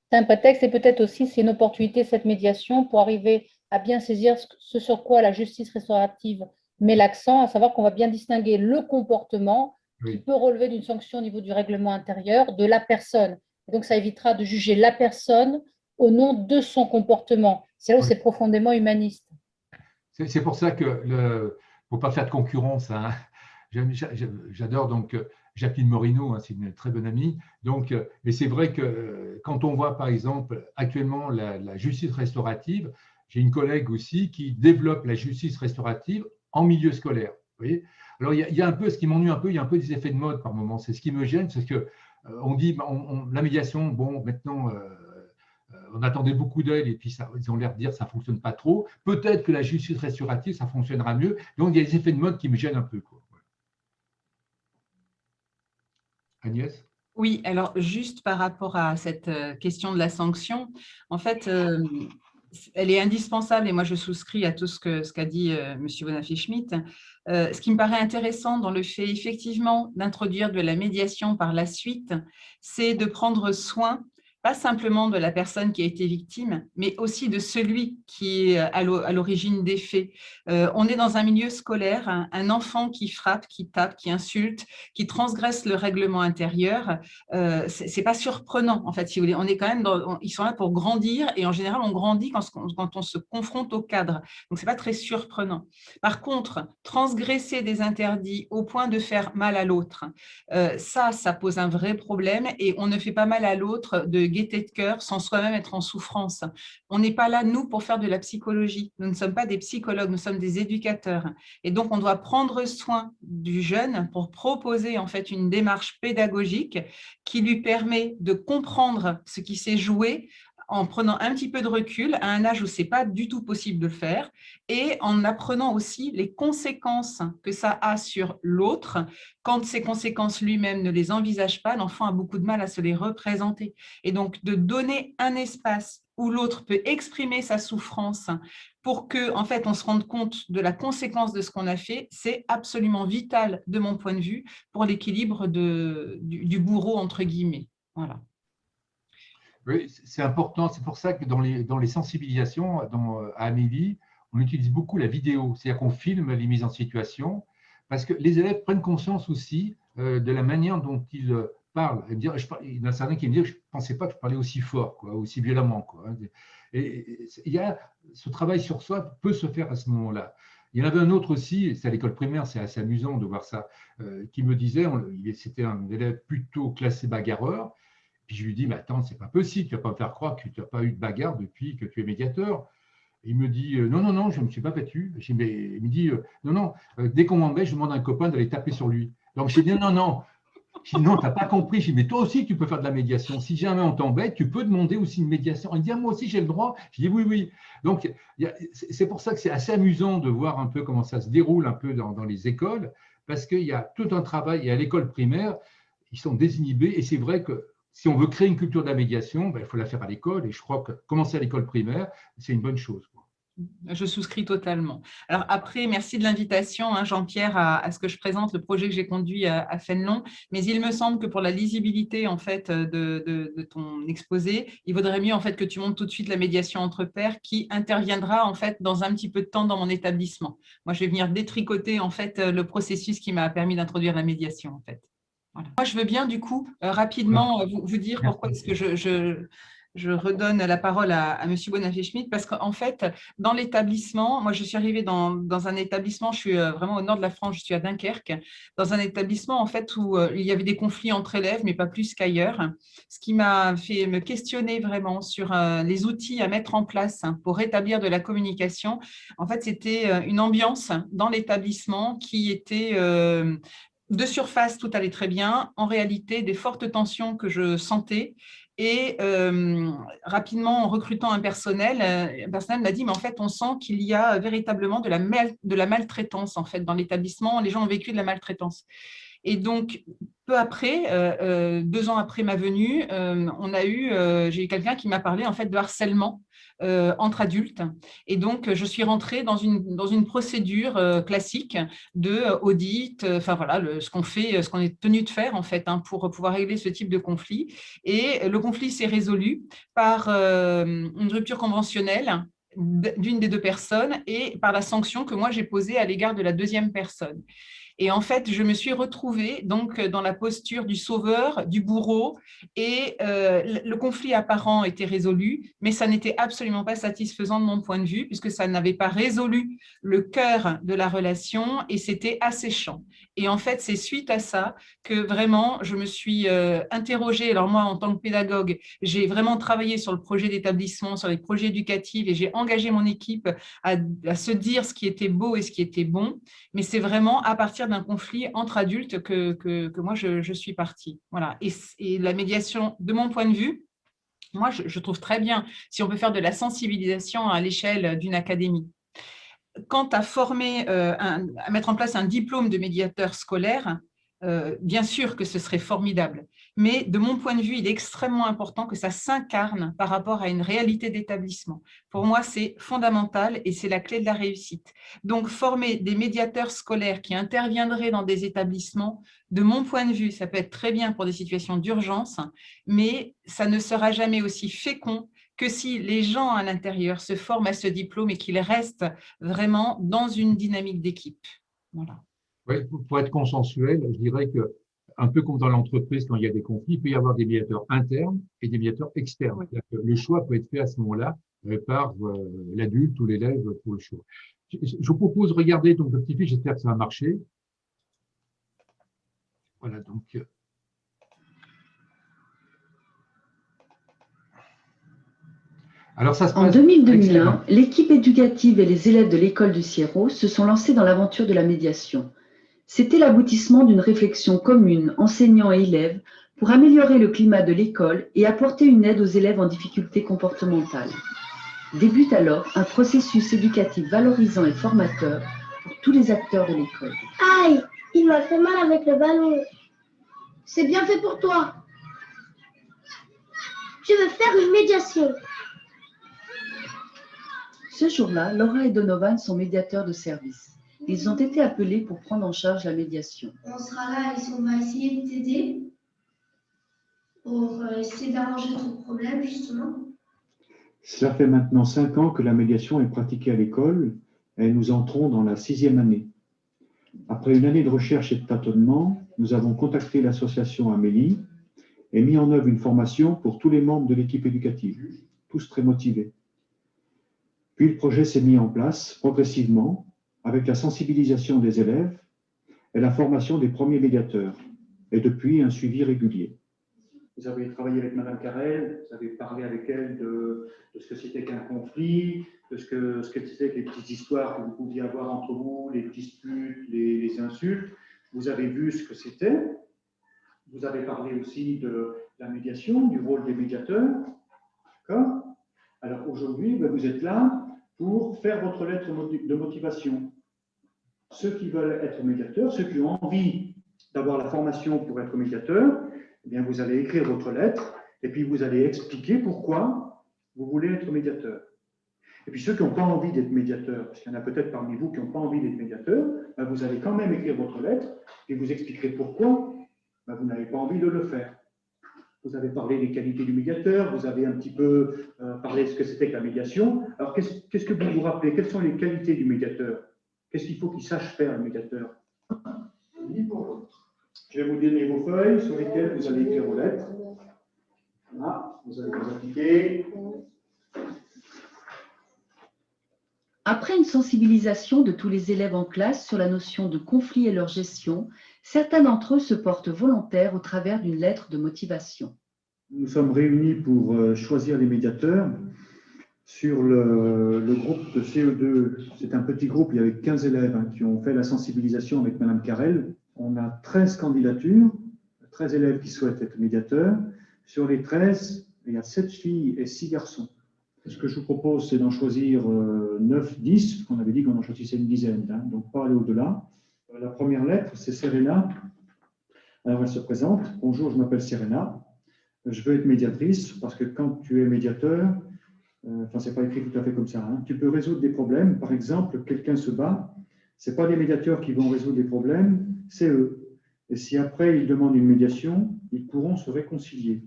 C'est un prétexte et peut-être aussi c'est une opportunité, cette médiation, pour arriver à bien saisir ce sur quoi la justice restaurative met l'accent, à savoir qu'on va bien distinguer le comportement qui peut relever d'une sanction au niveau du règlement intérieur de la personne. Et donc, ça évitera de juger la personne au nom de son comportement. C'est là où c'est profondément humaniste. C'est pour ça que, il ne faut pas faire de concurrence. Hein. J'adore donc Jacqueline Morino, hein, c'est une très bonne amie. Donc, mais c'est vrai que quand on voit par exemple actuellement la justice restaurative, j'ai une collègue aussi qui développe la justice restaurative en milieu scolaire. Vous voyez. Alors il y a un peu, ce qui m'ennuie un peu, il y a un peu des effets de mode par moment. C'est ce qui me gêne, c'est que on dit la médiation, bon maintenant. On attendait beaucoup d'elle et puis ils ont l'air de dire que ça ne fonctionne pas trop. Peut-être que la justice restaurative, ça fonctionnera mieux. Donc, il y a des effets de mode qui me gênent un peu. Quoi. Agnès ? Oui, alors juste par rapport à cette question de la sanction, en fait, elle est indispensable et moi je souscris à tout ce qu'a dit M. Bonafé-Schmitt. Ce qui me paraît intéressant dans le fait effectivement d'introduire de la médiation par la suite, c'est de prendre soin. pas simplement de la personne qui a été victime, mais aussi de celui qui est à l'origine des faits. On est dans un milieu scolaire, un enfant qui frappe, qui tape, qui insulte, qui transgresse le règlement intérieur, c'est pas surprenant, en fait, si vous voulez. On est quand même ils sont là pour grandir, et en général, on grandit quand on se confronte au cadre. Donc, c'est pas très surprenant. Par contre, transgresser des interdits au point de faire mal à l'autre, ça pose un vrai problème, et on ne fait pas mal à l'autre de gaieté de cœur sans soi-même être en souffrance. On n'est pas là, nous, pour faire de la psychologie. Nous ne sommes pas des psychologues, nous sommes des éducateurs. Et donc, on doit prendre soin du jeune pour proposer en fait une démarche pédagogique qui lui permet de comprendre ce qui s'est joué en prenant un petit peu de recul à un âge où ce n'est pas du tout possible de le faire, et en apprenant aussi les conséquences que ça a sur l'autre. Quand ces conséquences lui-même ne les envisage pas, l'enfant a beaucoup de mal à se les représenter. Et donc, de donner un espace où l'autre peut exprimer sa souffrance pour que, en fait, on se rende compte de la conséquence de ce qu'on a fait, c'est absolument vital, de mon point de vue, pour l'équilibre du bourreau, entre guillemets. Voilà. Oui, c'est important. C'est pour ça que dans les sensibilisations à Amélie, on utilise beaucoup la vidéo. C'est-à-dire qu'on filme les mises en situation parce que les élèves prennent conscience aussi de la manière dont ils parlent. Il y en a certains qui me disent je ne pensais pas que je parlais aussi fort, quoi, aussi violemment, quoi. Et il y a, ce travail sur soi peut se faire à ce moment-là. Il y en avait un autre aussi, c'est à l'école primaire, c'est assez amusant de voir ça, qui me disait, c'était un élève plutôt classé bagarreur. Puis je lui dis, mais attends, c'est pas possible, tu vas pas me faire croire que tu n'as pas eu de bagarre depuis que tu es médiateur. Et il me dit, non, non, non, je ne me suis pas battu. Il me dit, non, non, dès qu'on m'embête, je demande à un copain d'aller taper sur lui. Donc je dis, non, non, non. Je dis, non, tu n'as pas compris. Je dis, mais toi aussi, tu peux faire de la médiation. Si jamais on t'embête, tu peux demander aussi une médiation. Il dit, ah, moi aussi, j'ai le droit. Je dis, oui, oui. Donc, c'est pour ça que c'est assez amusant de voir un peu comment ça se déroule un peu dans les écoles, parce qu'il y a tout un travail. Et à l'école primaire, ils sont désinhibés. Et c'est vrai que si on veut créer une culture de la médiation, ben, il faut la faire à l'école. Et je crois que commencer à l'école primaire, c'est une bonne chose, quoi. Je souscris totalement. Alors après, merci de l'invitation, hein, Jean-Pierre, à ce que je présente le projet que j'ai conduit à Fénelon. Mais il me semble que pour la lisibilité en fait de ton exposé, il vaudrait mieux en fait que tu montes tout de suite la médiation entre pairs qui interviendra en fait dans un petit peu de temps dans mon établissement. Moi, je vais venir détricoter en fait le processus qui m'a permis d'introduire la médiation en fait. Voilà. Moi, je veux bien du coup rapidement vous dire pourquoi est-ce que je redonne la parole à M. Bonafé-Schmidt, parce qu'en fait, dans l'établissement, moi, je suis arrivée dans un établissement, je suis vraiment au nord de la France, je suis à Dunkerque, dans un établissement en fait où il y avait des conflits entre élèves, mais pas plus qu'ailleurs, ce qui m'a fait me questionner vraiment sur les outils à mettre en place pour rétablir de la communication. En fait, c'était une ambiance dans l'établissement qui était de surface, tout allait très bien. En réalité, des fortes tensions que je sentais. Et rapidement, en recrutant un personnel m'a dit, mais en fait, on sent qu'il y a véritablement de la maltraitance en fait, dans l'établissement. Les gens ont vécu de la maltraitance. Et donc, peu après, 2 ans après ma venue, j'ai eu quelqu'un qui m'a parlé en fait de harcèlement entre adultes. Et donc, je suis rentrée dans une procédure classique de audit, enfin voilà, ce qu'on est tenu de faire en fait pour pouvoir régler ce type de conflit. Et le conflit s'est résolu par une rupture conventionnelle d'une des 2 personnes et par la sanction que moi j'ai posée à l'égard de la 2e personne. Et en fait, je me suis retrouvée donc dans la posture du sauveur, du bourreau, et le conflit apparent était résolu, mais ça n'était absolument pas satisfaisant de mon point de vue, puisque ça n'avait pas résolu le cœur de la relation et c'était asséchant. Et en fait, c'est suite à ça que vraiment, je me suis interrogée. Alors moi, en tant que pédagogue, j'ai vraiment travaillé sur le projet d'établissement, sur les projets éducatifs, et j'ai engagé mon équipe à se dire ce qui était beau et ce qui était bon. Mais c'est vraiment à partir d'un conflit entre adultes que moi, je suis partie. Voilà. Et la médiation, de mon point de vue, moi, je trouve très bien si on peut faire de la sensibilisation à l'échelle d'une académie. Quant à former, à mettre en place un diplôme de médiateur scolaire, bien sûr que ce serait formidable. mais de mon point de vue, il est extrêmement important que ça s'incarne par rapport à une réalité d'établissement. Pour moi, c'est fondamental et c'est la clé de la réussite. Donc, former des médiateurs scolaires qui interviendraient dans des établissements, de mon point de vue, ça peut être très bien pour des situations d'urgence, mais ça ne sera jamais aussi fécond que si les gens à l'intérieur se forment à ce diplôme et qu'ils restent vraiment dans une dynamique d'équipe. Voilà. Oui, pour être consensuel, je dirais que, un peu comme dans l'entreprise, quand il y a des conflits, il peut y avoir des médiateurs internes et des médiateurs externes. Oui. Le choix peut être fait à ce moment-là par l'adulte ou l'élève pour le choix. Je vous propose de regarder donc le petit fiche, j'espère que ça va marcher. Voilà, donc. Alors, ça se passe. En 2000-2001, l'équipe éducative et les élèves de l'école du Sierro se sont lancés dans l'aventure de la médiation. C'était l'aboutissement d'une réflexion commune, enseignants et élèves, pour améliorer le climat de l'école et apporter une aide aux élèves en difficulté comportementale. Débute alors un processus éducatif valorisant et formateur pour tous les acteurs de l'école. Aïe, il m'a fait mal avec le ballon. C'est bien fait pour toi. Je veux faire une médiation. Ce jour-là, Laura et Donovan sont médiateurs de service. Ils ont été appelés pour prendre en charge la médiation. On sera là et on va essayer de t'aider pour essayer d'arranger ton problème, justement. Cela fait maintenant 5 ans que la médiation est pratiquée à l'école et nous entrons dans la 6e année. Après une année de recherche et de tâtonnement, nous avons contacté l'association Amélie et mis en œuvre une formation pour tous les membres de l'équipe éducative, tous très motivés. Puis le projet s'est mis en place progressivement avec la sensibilisation des élèves et la formation des premiers médiateurs, et depuis un suivi régulier. Vous avez travaillé avec Madame Carrel, vous avez parlé avec elle de ce que c'était qu'un conflit, de ce que c'était que les petites histoires que vous pouviez avoir entre vous, les disputes, les insultes. Vous avez vu ce que c'était. Vous avez parlé aussi de la médiation, du rôle des médiateurs. D'accord ? Alors aujourd'hui, vous êtes là pour faire votre lettre de motivation. Ceux qui veulent être médiateurs, ceux qui ont envie d'avoir la formation pour être médiateur, eh bien vous allez écrire votre lettre et puis vous allez expliquer pourquoi vous voulez être médiateur. Et puis ceux qui n'ont pas envie d'être médiateurs, parce qu'il y en a peut-être parmi vous qui n'ont pas envie d'être médiateurs, vous allez quand même écrire votre lettre et vous expliquerez pourquoi vous n'avez pas envie de le faire. Vous avez parlé des qualités du médiateur, vous avez un petit peu parlé de ce que c'était que la médiation. Alors, qu'est-ce que vous vous rappelez? Quelles sont les qualités du médiateur? Qu'est-ce qu'il faut qu'il sache faire, le médiateur? Ni pour l'autre. Je vais vous donner vos feuilles sur lesquelles vous allez écrire vos lettres. Voilà, vous allez vous appliquer. Après une sensibilisation de tous les élèves en classe sur la notion de conflit et leur gestion, certains d'entre eux se portent volontaires au travers d'une lettre de motivation. Nous sommes réunis pour choisir les médiateurs. Sur le groupe de CE2, c'est un petit groupe, il y avait 15 élèves qui ont fait la sensibilisation avec Madame Carrel. On a 13 candidatures, 13 élèves qui souhaitent être médiateurs. Sur les 13, il y a 7 filles et 6 garçons. Ce que je vous propose, c'est d'en choisir 9, 10, qu'on avait dit qu'on en choisissait une dizaine, donc pas aller au-delà. La première lettre, c'est Serena. Alors, elle se présente. Bonjour, je m'appelle Serena. Je veux être médiatrice parce que quand tu es médiateur, c'est pas écrit tout à fait comme ça, tu peux résoudre des problèmes. Par exemple, quelqu'un se bat, ce n'est pas les médiateurs qui vont résoudre les problèmes, c'est eux. Et si après ils demandent une médiation, ils pourront se réconcilier.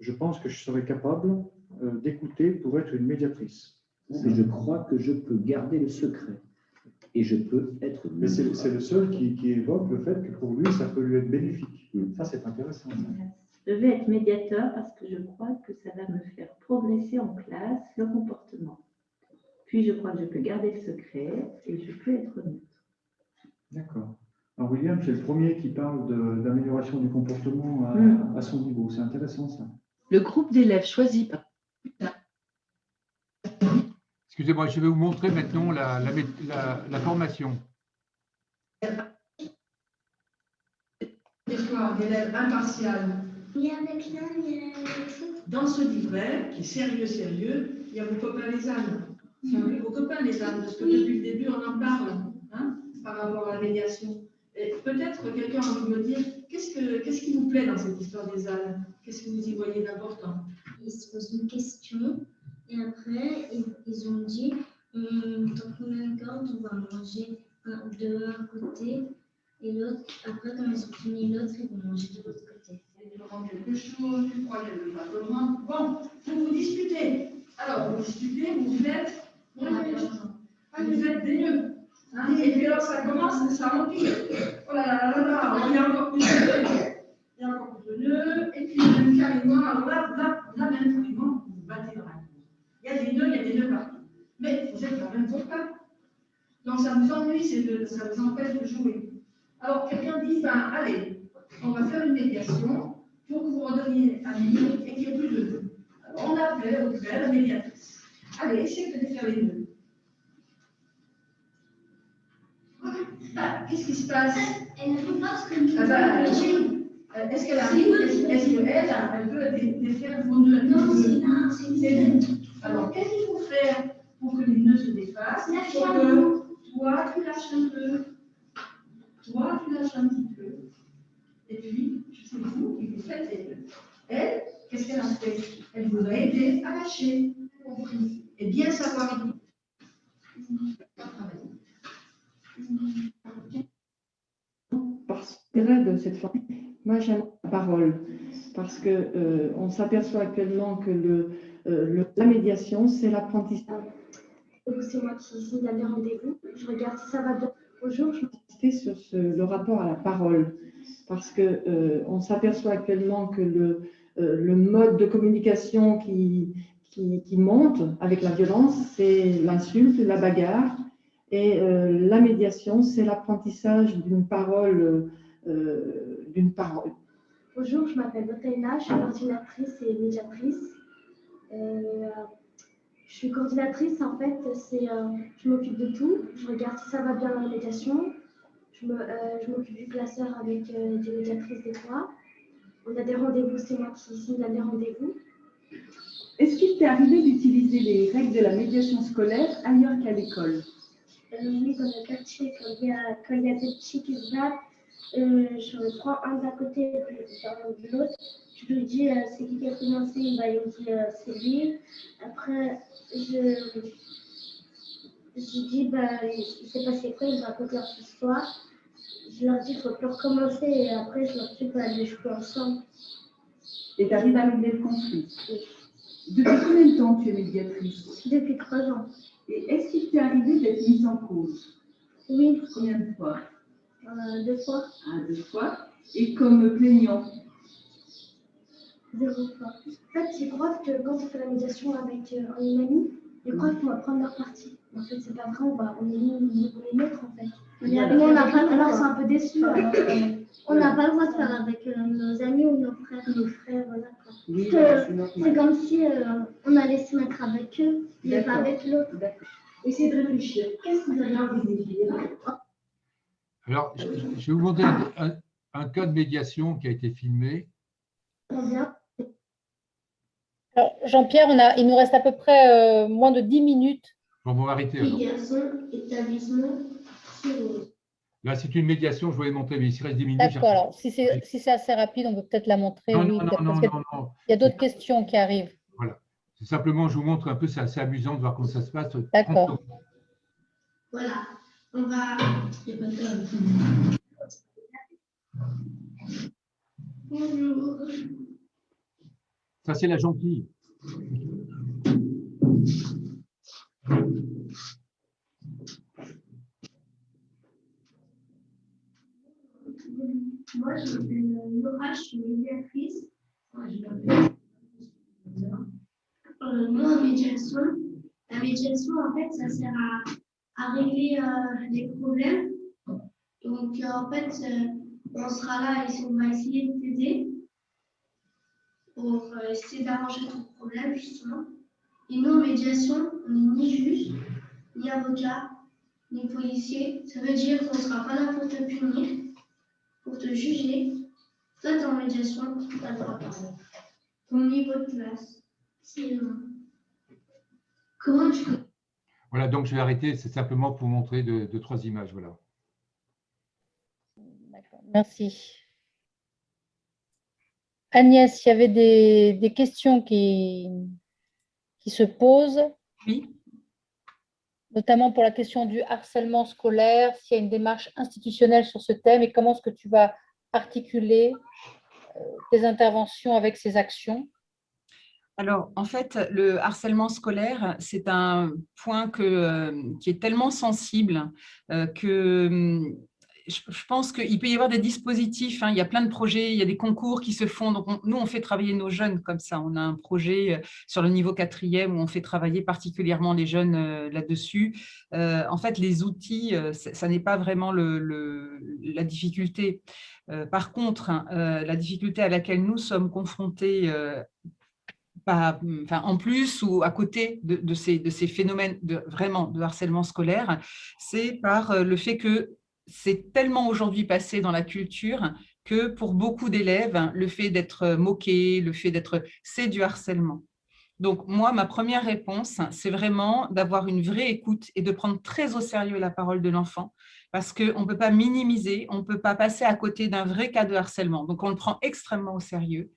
Je pense que je serai capable d'écouter pour être une médiatrice. Et je crois que je peux garder le secret. Et je peux être... Mais c'est le seul qui évoque le fait que pour lui, ça peut lui être bénéfique. Ça, c'est intéressant. Je vais être médiateur parce que je crois que ça va me faire progresser en classe le comportement. Puis je crois que je peux garder le secret et je peux être neutre. D'accord. Alors William, c'est le premier qui parle d'amélioration du comportement à son niveau. C'est intéressant ça. Le groupe d'élèves choisi par... Excusez-moi, je vais vous montrer maintenant la formation. Histoire d'élèves impartial. Il y a avec l'un, il y a avec l'autre. Dans ce livret, qui est sérieux, il y a vos copains les ânes. Vos copains les ânes, parce que depuis le début, on en parle par rapport à la médiation. Et peut-être que quelqu'un a envie de me dire qu'est-ce qui vous plaît dans cette histoire des ânes? Qu'est-ce que vous y voyez d'important? Ils se posent une question et après, ils ont dit dans combien de cordes on va manger de un côté et l'autre. Après, quand ils ont fini l'autre, ils vont manger de l'autre côté. Il demande quelque chose, tu crois qu'il n'y a pas besoin. Bon, vous disputez. Alors, vous disputez, vous êtes des nœuds. Hein, et puis alors, ça commence, ça empire. Oh là là là là, il y a encore plus de nœuds. Il y a encore plus de nœuds. Et puis, même carrément, alors là, même carrément, vous vous battez dans la cour. Il y a des nœuds partout. Mais vous êtes quand même pour pas. Donc, ça vous ennuie, ça vous empêche de jouer. Alors, quelqu'un dit, ben, allez, on va faire une médiation pour que vous redeveniez amis et qu'il n'y ait plus de nœuds. Alors, on appelle Audrey, la médiatrice. Allez, essayez de défaire les nœuds. Ah, qu'est-ce qui se passe? Elle n'arrive pas ce que Ah bah, est-ce qu'elle arrive? Est-ce qu'elle peut défaire vos nœuds? Non, c'est une. Alors, qu'est-ce qu'il faut faire pour que les nœuds se défassent? Il faut que toi, tu lâches un peu. Toi, tu lâches un petit peu. Et puis, c'est vous qui vous faites les nœuds. Elle, qu'est-ce qu'elle a fait? Elle vous a aidé à lâcher. Et bien savoir. Parce que de cette forme, moi j'aime la parole, parce que on s'aperçoit actuellement que la médiation, c'est l'apprentissage. C'est moi qui signe les rendez-vous. Je regarde si ça va bien. Bonjour. Sur le rapport à la parole, parce que on s'aperçoit actuellement que le mode de communication qui monte avec la violence, c'est l'insulte, la bagarre. Et la médiation, c'est l'apprentissage d'une parole. Bonjour, je m'appelle Botaina, je suis coordinatrice et médiatrice. Je suis coordinatrice, en fait, je m'occupe de tout. Je regarde si ça va bien dans la médiation. Je m'occupe du classeur avec des médiatrices des fois. On a des rendez-vous, c'est moi qui signe les rendez-vous. Est-ce qu'il t'est arrivé d'utiliser les règles de la médiation scolaire ailleurs qu'à l'école? Oui, dans le quartier, quand il y a des petits qui se battent, je prends un d'un côté et puis de l'autre. Je lui dis c'est qui a commencé, il va me dire c'est lui. Après, je dis il s'est passé quoi, il va raconter leur histoire. Je leur dis qu'il ne faut plus recommencer et après je leur dis d'aller jouer ensemble. Et tu arrives à régler le conflit? Oui. Depuis combien de temps tu es médiatrice? Depuis 3 ans. Et est-ce qu'il t'est arrivé d'être mise en cause? Oui. Combien de fois? 2 fois. 2 fois. Et comme plaignant? 0 fois. En fait, ils croient que quand on fait la médiation avec un ami, ils croient qu'on va prendre leur parti. En fait, c'est pas vrai, on est neutre en fait. Alors, c'est un peu déçu. On n'a pas le droit de faire avec nos amis ou nos frères. Voilà. Oui, c'est comme si on allait se mettre avec eux, mais pas avec l'autre. Essayez de réfléchir. Qu'est-ce que vous avez envie de dire? Alors, je vais vous montrer un cas de médiation qui a été filmé. Alors, Jean-Pierre, il nous reste à peu près moins de 10 minutes. Bon, on va arrêter alors. Médiation, établissement, Là, c'est une médiation, je voulais montrer, mais il reste 10 minutes. D'accord, alors si c'est assez rapide, on peut peut-être la montrer. Non, oui, non. Il y a d'autres questions qui arrivent. Voilà. C'est simplement, je vous montre un peu, c'est assez amusant de voir comment ça se passe. D'accord. Voilà, on va. Bonjour. Ça, c'est la gentille. Moi, je m'appelle Laura, je suis médiatrice. Moi, en médiation, la médiation, en fait, ça sert à régler les problèmes. Donc, en fait, on sera là et on va essayer de t'aider pour essayer d'arranger ton problème, justement. Et nous, en médiation, on n'est ni juge, ni avocat, ni policier. Ça veut dire qu'on ne sera pas là pour te punir, pour te juger. Toi, t'es en médiation, tu as le droit de parler. Ton niveau de classe, c'est comment tu... Voilà, donc je vais arrêter, c'est simplement pour vous montrer deux, trois images. Voilà. D'accord, merci. Agnès, il y avait des questions qui se posent, Oui. notamment pour la question du harcèlement scolaire, s'il y a une démarche institutionnelle sur ce thème et comment est-ce que tu vas articuler tes interventions avec ces actions. Alors, en fait, le harcèlement scolaire, c'est un point qui est tellement sensible que je pense qu'il peut y avoir des dispositifs, hein, il y a plein de projets, il y a des concours qui se font. Donc, nous, on fait travailler nos jeunes comme ça. On a un projet sur le niveau 4e où on fait travailler particulièrement les jeunes là-dessus. En fait, les outils, ça n'est pas vraiment la difficulté. Par contre, la difficulté à laquelle nous sommes confrontés en plus ou à côté de ces phénomènes vraiment de harcèlement scolaire, c'est par le fait que c'est tellement aujourd'hui passé dans la culture que pour beaucoup d'élèves, le fait d'être moqué, le fait c'est du harcèlement. Donc, moi, ma première réponse, c'est vraiment d'avoir une vraie écoute et de prendre très au sérieux la parole de l'enfant parce qu'on ne peut pas minimiser, on ne peut pas passer à côté d'un vrai cas de harcèlement. Donc, on le prend extrêmement au sérieux.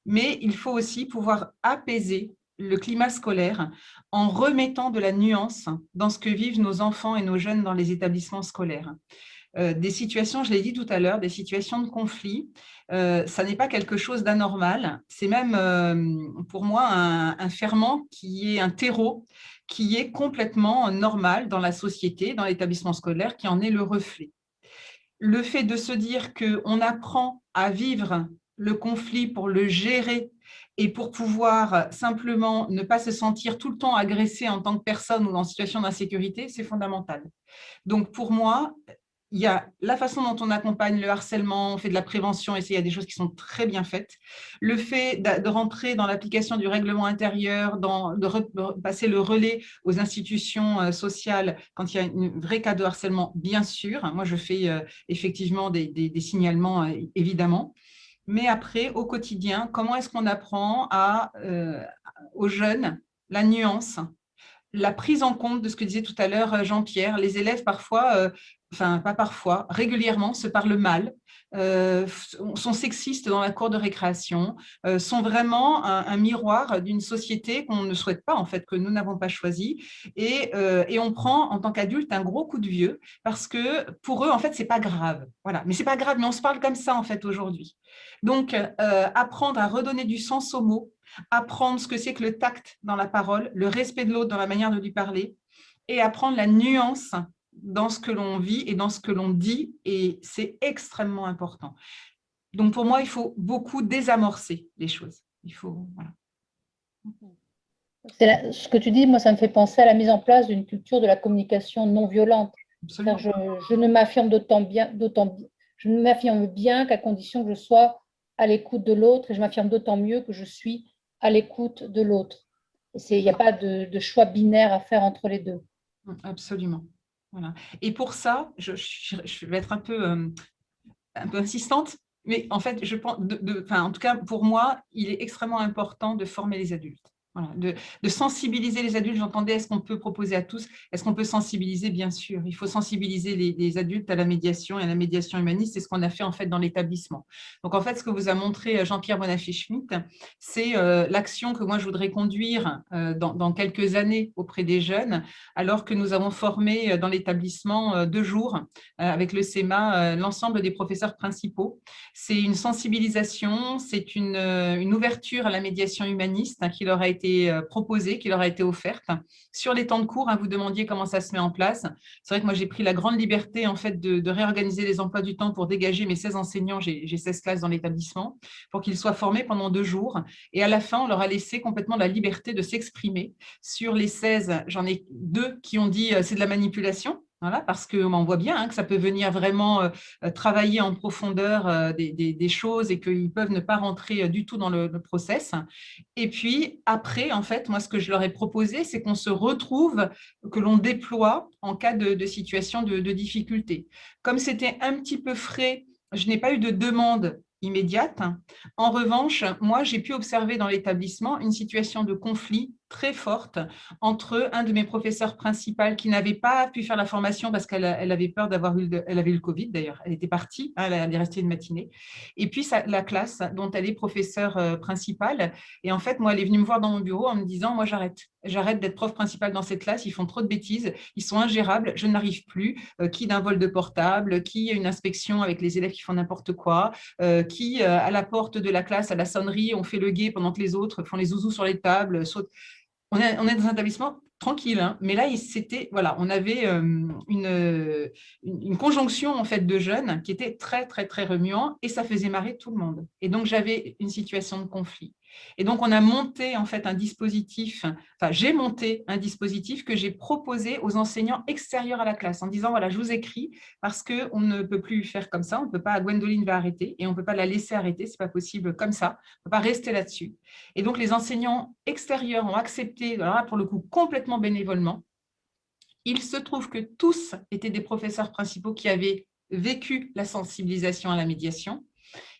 Mais il faut aussi pouvoir apaiser le climat scolaire en remettant de la nuance dans ce que vivent nos enfants et nos jeunes dans les établissements scolaires. Des situations, je l'ai dit tout à l'heure, des situations de conflit, ça n'est pas quelque chose d'anormal, c'est même pour moi un ferment qui est un terreau qui est complètement normal dans la société, dans l'établissement scolaire, qui en est le reflet. Le fait de se dire qu'on apprend à vivre le conflit pour le gérer et pour pouvoir simplement ne pas se sentir tout le temps agressé en tant que personne ou en situation d'insécurité, c'est fondamental. Donc pour moi, il y a la façon dont on accompagne le harcèlement, on fait de la prévention, et il y a des choses qui sont très bien faites. Le fait de rentrer dans l'application du règlement intérieur, de passer le relais aux institutions sociales quand il y a un vrai cas de harcèlement, bien sûr. Moi, je fais effectivement des signalements, évidemment. Mais après, au quotidien, comment est-ce qu'on apprend aux jeunes la nuance, la prise en compte de ce que disait tout à l'heure Jean-Pierre. Les élèves parfois, pas parfois, régulièrement se parlent mal, sont sexistes dans la cour de récréation, sont vraiment un miroir d'une société qu'on ne souhaite pas, en fait, que nous n'avons pas choisi. Et on prend, en tant qu'adulte, un gros coup de vieux parce que pour eux, en fait, c'est pas grave. Voilà. Mais c'est pas grave, mais on se parle comme ça, en fait, aujourd'hui. Donc, apprendre à redonner du sens aux mots, apprendre ce que c'est que le tact dans la parole, le respect de l'autre dans la manière de lui parler et apprendre la nuance dans ce que l'on vit et dans ce que l'on dit, et c'est extrêmement important. Donc pour moi, il faut beaucoup désamorcer les choses. Il faut, voilà. Ce que tu dis, moi, ça me fait penser à la mise en place d'une culture de la communication non violente. Je ne m'affirme je ne m'affirme bien qu'à condition que je sois à l'écoute de l'autre, et je m'affirme d'autant mieux que je suis à l'écoute de l'autre. Il n'y a pas de choix binaire à faire entre les deux. Absolument. Voilà. Et pour ça, je vais être un peu insistante, mais en fait, je pense, en tout cas, pour moi, il est extrêmement important de former les adultes. Voilà, de sensibiliser les adultes. J'entendais, est-ce qu'on peut proposer à tous? Est-ce qu'on peut sensibiliser? Bien sûr, il faut sensibiliser les adultes à la médiation et à la médiation humaniste. C'est ce qu'on a fait en fait dans l'établissement. Donc en fait, ce que vous a montré Jean-Pierre Bonafé-Schmitt, c'est l'action que moi je voudrais conduire dans quelques années auprès des jeunes, alors que nous avons formé dans l'établissement 2 jours avec le CEMA l'ensemble des professeurs principaux. C'est une sensibilisation, c'est une ouverture à la médiation humaniste qui leur a été proposée, qui leur a été offerte. Sur les temps de cours, vous demandiez comment ça se met en place. C'est vrai que moi, j'ai pris la grande liberté en fait, de réorganiser les emplois du temps pour dégager mes 16 enseignants, j'ai 16 classes dans l'établissement, pour qu'ils soient formés pendant 2 jours. Et à la fin, on leur a laissé complètement la liberté de s'exprimer. Sur les 16, j'en ai 2 qui ont dit c'est de la manipulation. Voilà, parce qu'on voit bien que ça peut venir vraiment travailler en profondeur des choses et qu'ils peuvent ne pas rentrer du tout dans le process. Et puis après, en fait, moi, ce que je leur ai proposé, c'est qu'on se retrouve, que l'on déploie en cas de situation de difficulté. Comme c'était un petit peu frais, je n'ai pas eu de demande immédiate. En revanche, moi, j'ai pu observer dans l'établissement une situation de conflit très forte entre un de mes professeurs principaux qui n'avait pas pu faire la formation parce qu'elle avait peur d'avoir elle avait eu le Covid d'ailleurs, elle était partie, hein, elle est restée une matinée, et puis la classe dont elle est professeure principale. Et en fait, moi, elle est venue me voir dans mon bureau en me disant, moi, j'arrête d'être prof principale dans cette classe, ils font trop de bêtises, ils sont ingérables, je n'arrive plus, qui d'un vol de portable, qui une inspection avec les élèves qui font n'importe quoi, qui à la porte de la classe, à la sonnerie, on fait le guet pendant que les autres font les zouzous sur les tables, sautent. On est dans un établissement tranquille, hein, mais là, voilà, on avait une conjonction en fait de jeunes qui était très, très, très remuant et ça faisait marrer tout le monde. Et donc, j'avais une situation de conflit. Et donc, on a monté en fait un dispositif, enfin, j'ai monté un dispositif que j'ai proposé aux enseignants extérieurs à la classe en disant, voilà, je vous écris parce qu'on ne peut plus faire comme ça, on ne peut pas, Gwendoline va arrêter et on ne peut pas la laisser arrêter, ce n'est pas possible comme ça, on ne peut pas rester là-dessus. Et donc, les enseignants extérieurs ont accepté, alors là, pour le coup, complètement bénévolement. Il se trouve que tous étaient des professeurs principaux qui avaient vécu la sensibilisation à la médiation.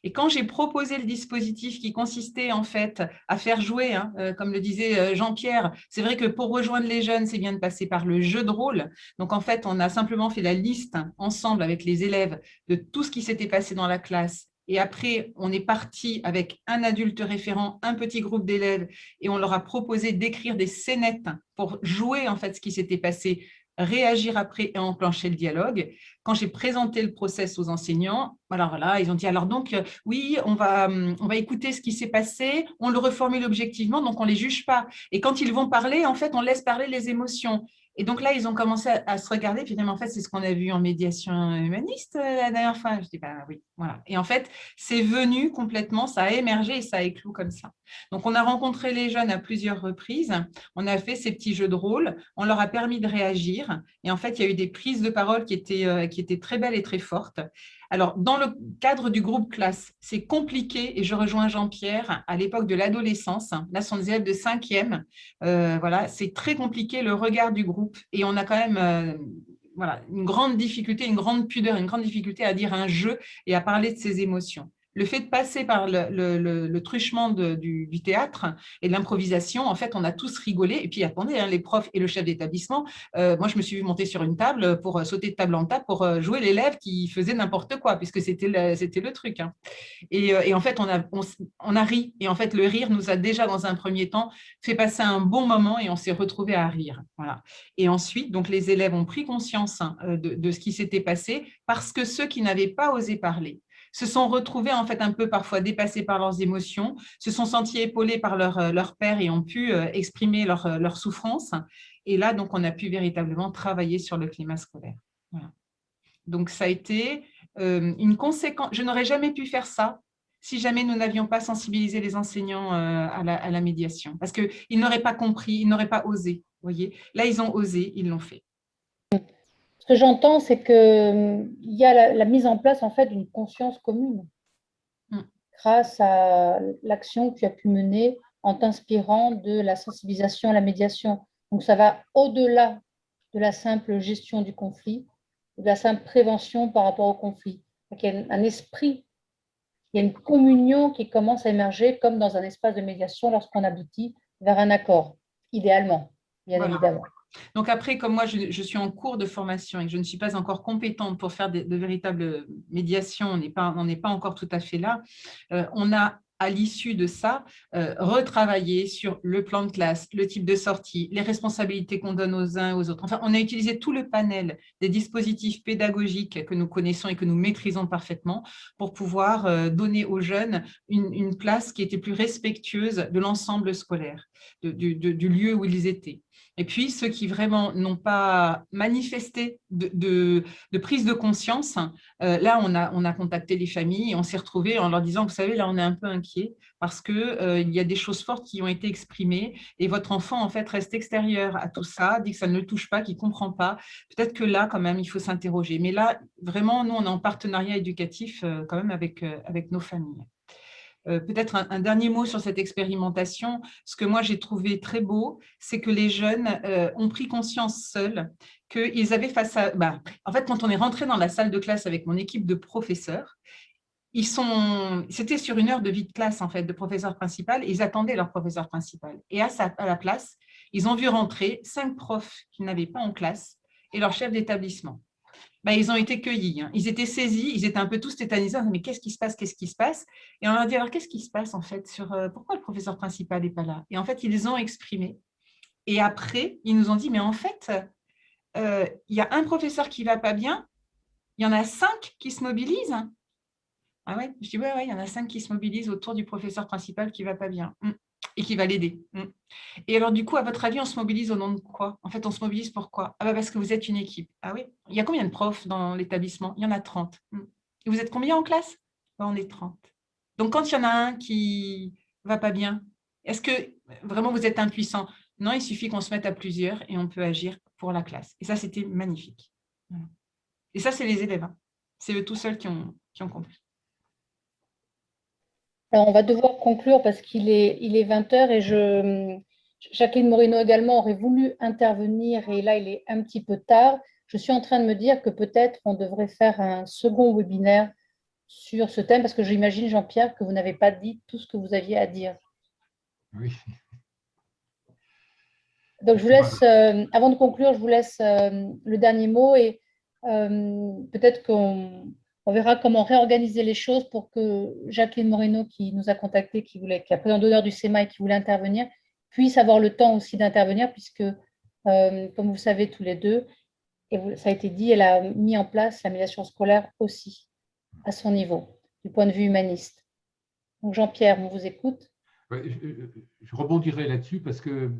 Et quand j'ai proposé le dispositif qui consistait en fait à faire jouer, hein, comme le disait Jean-Pierre, c'est vrai que pour rejoindre les jeunes, c'est bien de passer par le jeu de rôle. Donc en fait, on a simplement fait la liste ensemble avec les élèves de tout ce qui s'était passé dans la classe. Et après, on est parti avec un adulte référent, un petit groupe d'élèves, et on leur a proposé d'écrire des scénettes pour jouer en fait ce qui s'était passé, réagir après et enclencher le dialogue. Quand j'ai présenté le process aux enseignants, alors voilà, ils ont dit, alors donc, oui, on va écouter ce qui s'est passé, on le reformule objectivement, donc on ne les juge pas. Et quand ils vont parler, en fait, on laisse parler les émotions. Et donc là, ils ont commencé à se regarder, puis en fait, c'est ce qu'on a vu en médiation humaniste la dernière fois. Je dis, bah oui, voilà. Et en fait, c'est venu complètement, ça a émergé et ça a éclos comme ça. Donc, on a rencontré les jeunes à plusieurs reprises, on a fait ces petits jeux de rôle, on leur a permis de réagir, et en fait, il y a eu des prises de parole qui étaient très belles et très fortes. Alors, dans le cadre du groupe classe, c'est compliqué, et je rejoins Jean-Pierre, à l'époque de l'adolescence, là, ce sont des élèves de 5e, voilà, c'est très compliqué le regard du groupe, et on a quand même voilà, une grande difficulté, une grande pudeur, une grande difficulté à dire un jeu et à parler de ses émotions. Le fait de passer par le truchement du théâtre et de l'improvisation, en fait, on a tous rigolé. Et puis, attendez, hein, les profs et le chef d'établissement, moi, je me suis monter sur une table pour sauter de table en table pour jouer l'élève qui faisait n'importe quoi, puisque c'était le truc. Hein. Et en fait, on a ri. Et en fait, le rire nous a déjà, dans un premier temps, fait passer un bon moment et on s'est retrouvés à rire. Voilà. Et ensuite, donc, les élèves ont pris conscience de ce qui s'était passé parce que ceux qui n'avaient pas osé parler se sont retrouvés en fait un peu parfois dépassés par leurs émotions, se sont sentis épaulés par leur père et ont pu exprimer leur souffrance. Et là, donc, on a pu véritablement travailler sur le climat scolaire. Voilà. Donc, ça a été une conséquence. Je n'aurais jamais pu faire ça si jamais nous n'avions pas sensibilisé les enseignants à la médiation. Parce qu'ils n'auraient pas compris, ils n'auraient pas osé. Vous voyez, là, ils ont osé, ils l'ont fait. Ce que j'entends, c'est qu'il y a la mise en place en fait d'une conscience commune grâce à l'action que tu as pu mener en t'inspirant de la sensibilisation à la médiation. Donc, ça va au-delà de la simple gestion du conflit, de la simple prévention par rapport au conflit. Donc, il y a un esprit, il y a une communion qui commence à émerger comme dans un espace de médiation lorsqu'on aboutit vers un accord, idéalement, bien évidemment. Donc après, comme moi, je suis en cours de formation et que je ne suis pas encore compétente pour faire de véritables médiations, on n'est pas encore tout à fait là, on a, à l'issue de ça, retravailler sur le plan de classe, le type de sortie, les responsabilités qu'on donne aux uns et aux autres. Enfin, on a utilisé tout le panel des dispositifs pédagogiques que nous connaissons et que nous maîtrisons parfaitement pour pouvoir donner aux jeunes une place qui était plus respectueuse de l'ensemble scolaire, du lieu où ils étaient. Et puis, ceux qui vraiment n'ont pas manifesté de prise de conscience, là, on a contacté les familles et on s'est retrouvés en leur disant, vous savez, là, on est un peu inquiet parce qu'il y a des choses fortes qui ont été exprimées et votre enfant, en fait, reste extérieur à tout ça, dit que ça ne le touche pas, qu'il ne comprend pas. Peut-être que là, quand même, il faut s'interroger. Mais là, vraiment, nous, on est en partenariat éducatif quand même avec nos familles. Peut-être un dernier mot sur cette expérimentation. Ce que moi, j'ai trouvé très beau, c'est que les jeunes ont pris conscience seuls qu'ils avaient face à… en fait, quand on est rentré dans la salle de classe avec mon équipe de professeurs, c'était sur une heure de vie de classe, en fait, de professeur principal, et ils attendaient leur professeur principal. Et à la place, ils ont vu rentrer 5 profs qu'ils n'avaient pas en classe et leur chef d'établissement. Ils ont été cueillis, hein. Ils étaient saisis, ils étaient un peu tous tétanisés. Mais qu'est-ce qui se passe? Qu'est-ce qui se passe? Et on leur a dit, alors qu'est-ce qui se passe en fait sur pourquoi le professeur principal n'est pas là? Et en fait, ils ont exprimé. Et après, ils nous ont dit, mais en fait, il y a un professeur qui ne va pas bien, il y en a 5 qui se mobilisent. Ah ouais? Je dis, ouais, il y en a 5 qui se mobilisent autour du professeur principal qui ne va pas bien et qui va l'aider. Et alors, du coup, à votre avis, on se mobilise au nom de quoi? En fait, on se mobilise pour quoi? Parce que vous êtes une équipe. Ah oui? Il y a combien de profs dans l'établissement? Il y en a 30. Et vous êtes combien en classe? On est 30. Donc, quand il y en a un qui ne va pas bien, est-ce que vraiment vous êtes impuissant? Non, il suffit qu'on se mette à plusieurs et on peut agir pour la classe. Et ça, c'était magnifique. Et ça, c'est les élèves. Hein. C'est eux tout seuls qui ont compris. Alors, on va devoir conclure parce qu'il est 20h et Jacqueline Moreno également aurait voulu intervenir et là, il est un petit peu tard. Je suis en train de me dire que peut-être on devrait faire un second webinaire sur ce thème parce que j'imagine, Jean-Pierre, que vous n'avez pas dit tout ce que vous aviez à dire. Oui. Donc, je vous laisse, avant de conclure, je vous laisse le dernier mot et peut-être qu'on verra comment réorganiser les choses pour que Jacqueline Moreno, qui nous a contactés, qui est présidente d'honneur du CEMA et qui voulait intervenir, puisse avoir le temps aussi d'intervenir puisque, comme vous savez tous les deux, et ça a été dit, elle a mis en place la médiation scolaire aussi à son niveau, du point de vue humaniste. Donc, Jean-Pierre, on vous écoute. Je rebondirai là-dessus parce que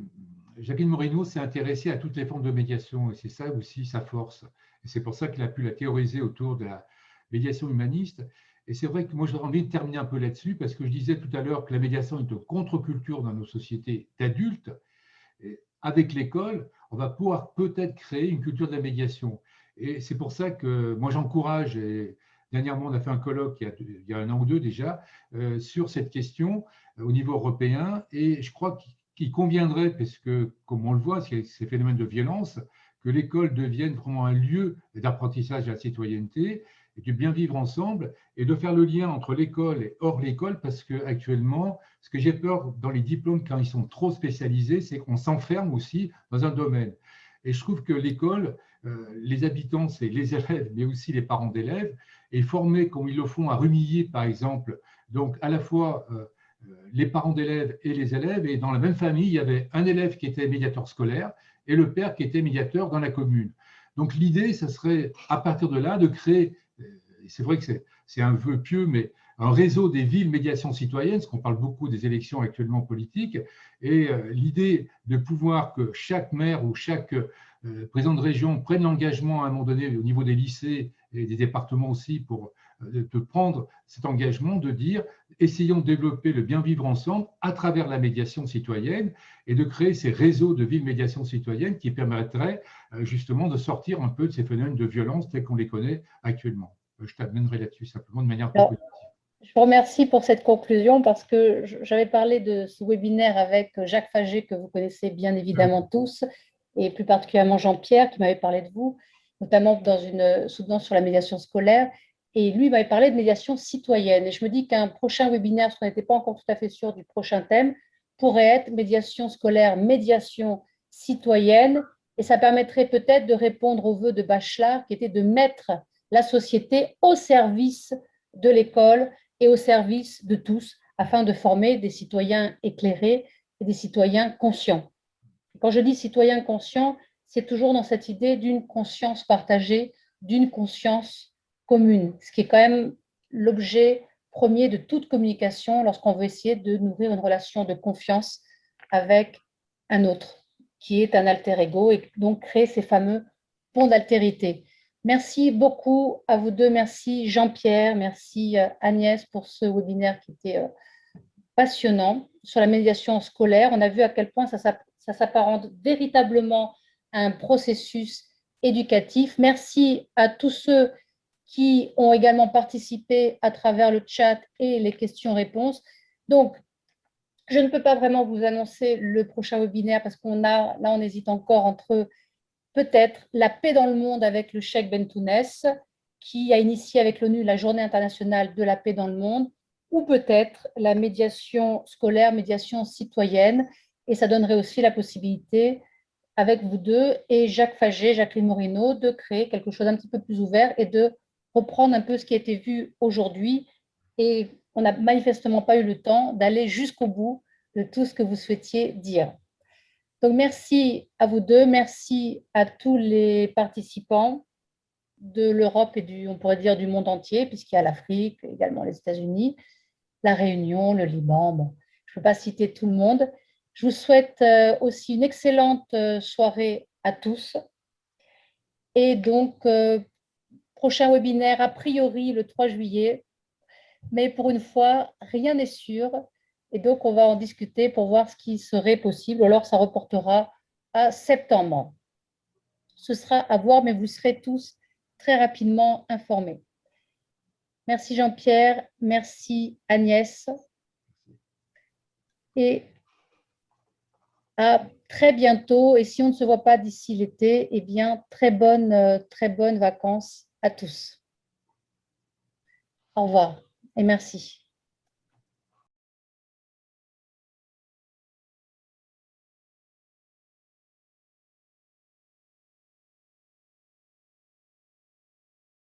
Jacqueline Moreno s'est intéressée à toutes les formes de médiation et c'est ça aussi sa force. Et c'est pour ça qu'il a pu la théoriser autour de la médiation humaniste. Et c'est vrai que moi, j'aurais envie de terminer un peu là-dessus parce que je disais tout à l'heure que la médiation est une contre-culture dans nos sociétés d'adultes. Et avec l'école, on va pouvoir peut-être créer une culture de la médiation. Et c'est pour ça que moi, j'encourage, et dernièrement, on a fait un colloque il y a 1 an ou 2 déjà, sur cette question au niveau européen. Et je crois qu'il conviendrait, parce que, comme on le voit, ces phénomènes de violence, que l'école devienne vraiment un lieu d'apprentissage de la citoyenneté et du bien vivre ensemble, et de faire le lien entre l'école et hors l'école, parce qu'actuellement, ce que j'ai peur dans les diplômes, quand ils sont trop spécialisés, c'est qu'on s'enferme aussi dans un domaine. Et je trouve que l'école, les habitants, c'est les élèves, mais aussi les parents d'élèves, et former comme ils le font à Rumilly, par exemple, donc à la fois les parents d'élèves et les élèves, et dans la même famille, il y avait un élève qui était médiateur scolaire et le père qui était médiateur dans la commune. Donc l'idée, ce serait à partir de là de créer, c'est vrai que c'est un vœu pieux, mais un réseau des villes médiation citoyenne, parce qu'on parle beaucoup des élections actuellement politiques, et l'idée de pouvoir que chaque maire ou chaque président de région prenne l'engagement à un moment donné au niveau des lycées et des départements aussi pour de prendre cet engagement de dire essayons de développer le bien vivre ensemble à travers la médiation citoyenne et de créer ces réseaux de villes médiation citoyenne qui permettraient justement de sortir un peu de ces phénomènes de violence tels qu'on les connaît actuellement. Je t'amènerai là-dessus simplement de manière positive. Je vous remercie pour cette conclusion parce que j'avais parlé de ce webinaire avec Jacques Fagé, que vous connaissez bien évidemment tous, et plus particulièrement Jean-Pierre qui m'avait parlé de vous, notamment dans une soutenance sur la médiation scolaire. Et lui m'avait parlé de médiation citoyenne. Et je me dis qu'un prochain webinaire, parce qu'on n'était pas encore tout à fait sûr du prochain thème, pourrait être médiation scolaire, médiation citoyenne. Et ça permettrait peut-être de répondre au vœu de Bachelard, qui était de mettre la société au service de l'école et au service de tous, afin de former des citoyens éclairés et des citoyens conscients. Quand je dis citoyens conscients, c'est toujours dans cette idée d'une conscience partagée, d'une conscience commune, ce qui est quand même l'objet premier de toute communication lorsqu'on veut essayer de nourrir une relation de confiance avec un autre, qui est un alter ego, et donc créer ces fameux ponts d'altérité. Merci beaucoup à vous deux. Merci Jean-Pierre, merci Agnès pour ce webinaire qui était passionnant sur la médiation scolaire. On a vu à quel point ça s'apparente véritablement à un processus éducatif. Merci à tous ceux qui ont également participé à travers le chat et les questions-réponses. Donc, je ne peux pas vraiment vous annoncer le prochain webinaire parce qu'on hésite encore entre peut-être la paix dans le monde avec le Cheikh Bentounès, qui a initié avec l'ONU la Journée internationale de la paix dans le monde, ou peut-être la médiation scolaire, médiation citoyenne. Et ça donnerait aussi la possibilité, avec vous deux et Jacques Faget, Jacqueline Morino, de créer quelque chose d'un petit peu plus ouvert et de reprendre un peu ce qui a été vu aujourd'hui. Et on n'a manifestement pas eu le temps d'aller jusqu'au bout de tout ce que vous souhaitiez dire. Donc, merci à vous deux, merci à tous les participants de l'Europe et on pourrait dire du monde entier, puisqu'il y a l'Afrique, également les États-Unis, la Réunion, le Liban. Bon, je ne peux pas citer tout le monde. Je vous souhaite aussi une excellente soirée à tous. Et donc, prochain webinaire, a priori, le 3 juillet. Mais pour une fois, rien n'est sûr. Et donc, on va en discuter pour voir ce qui serait possible. Alors, ça reportera à septembre. Ce sera à voir, mais vous serez tous très rapidement informés. Merci Jean-Pierre, merci Agnès. Et à très bientôt. Et si on ne se voit pas d'ici l'été, eh bien, très bonnes vacances à tous. Au revoir et merci.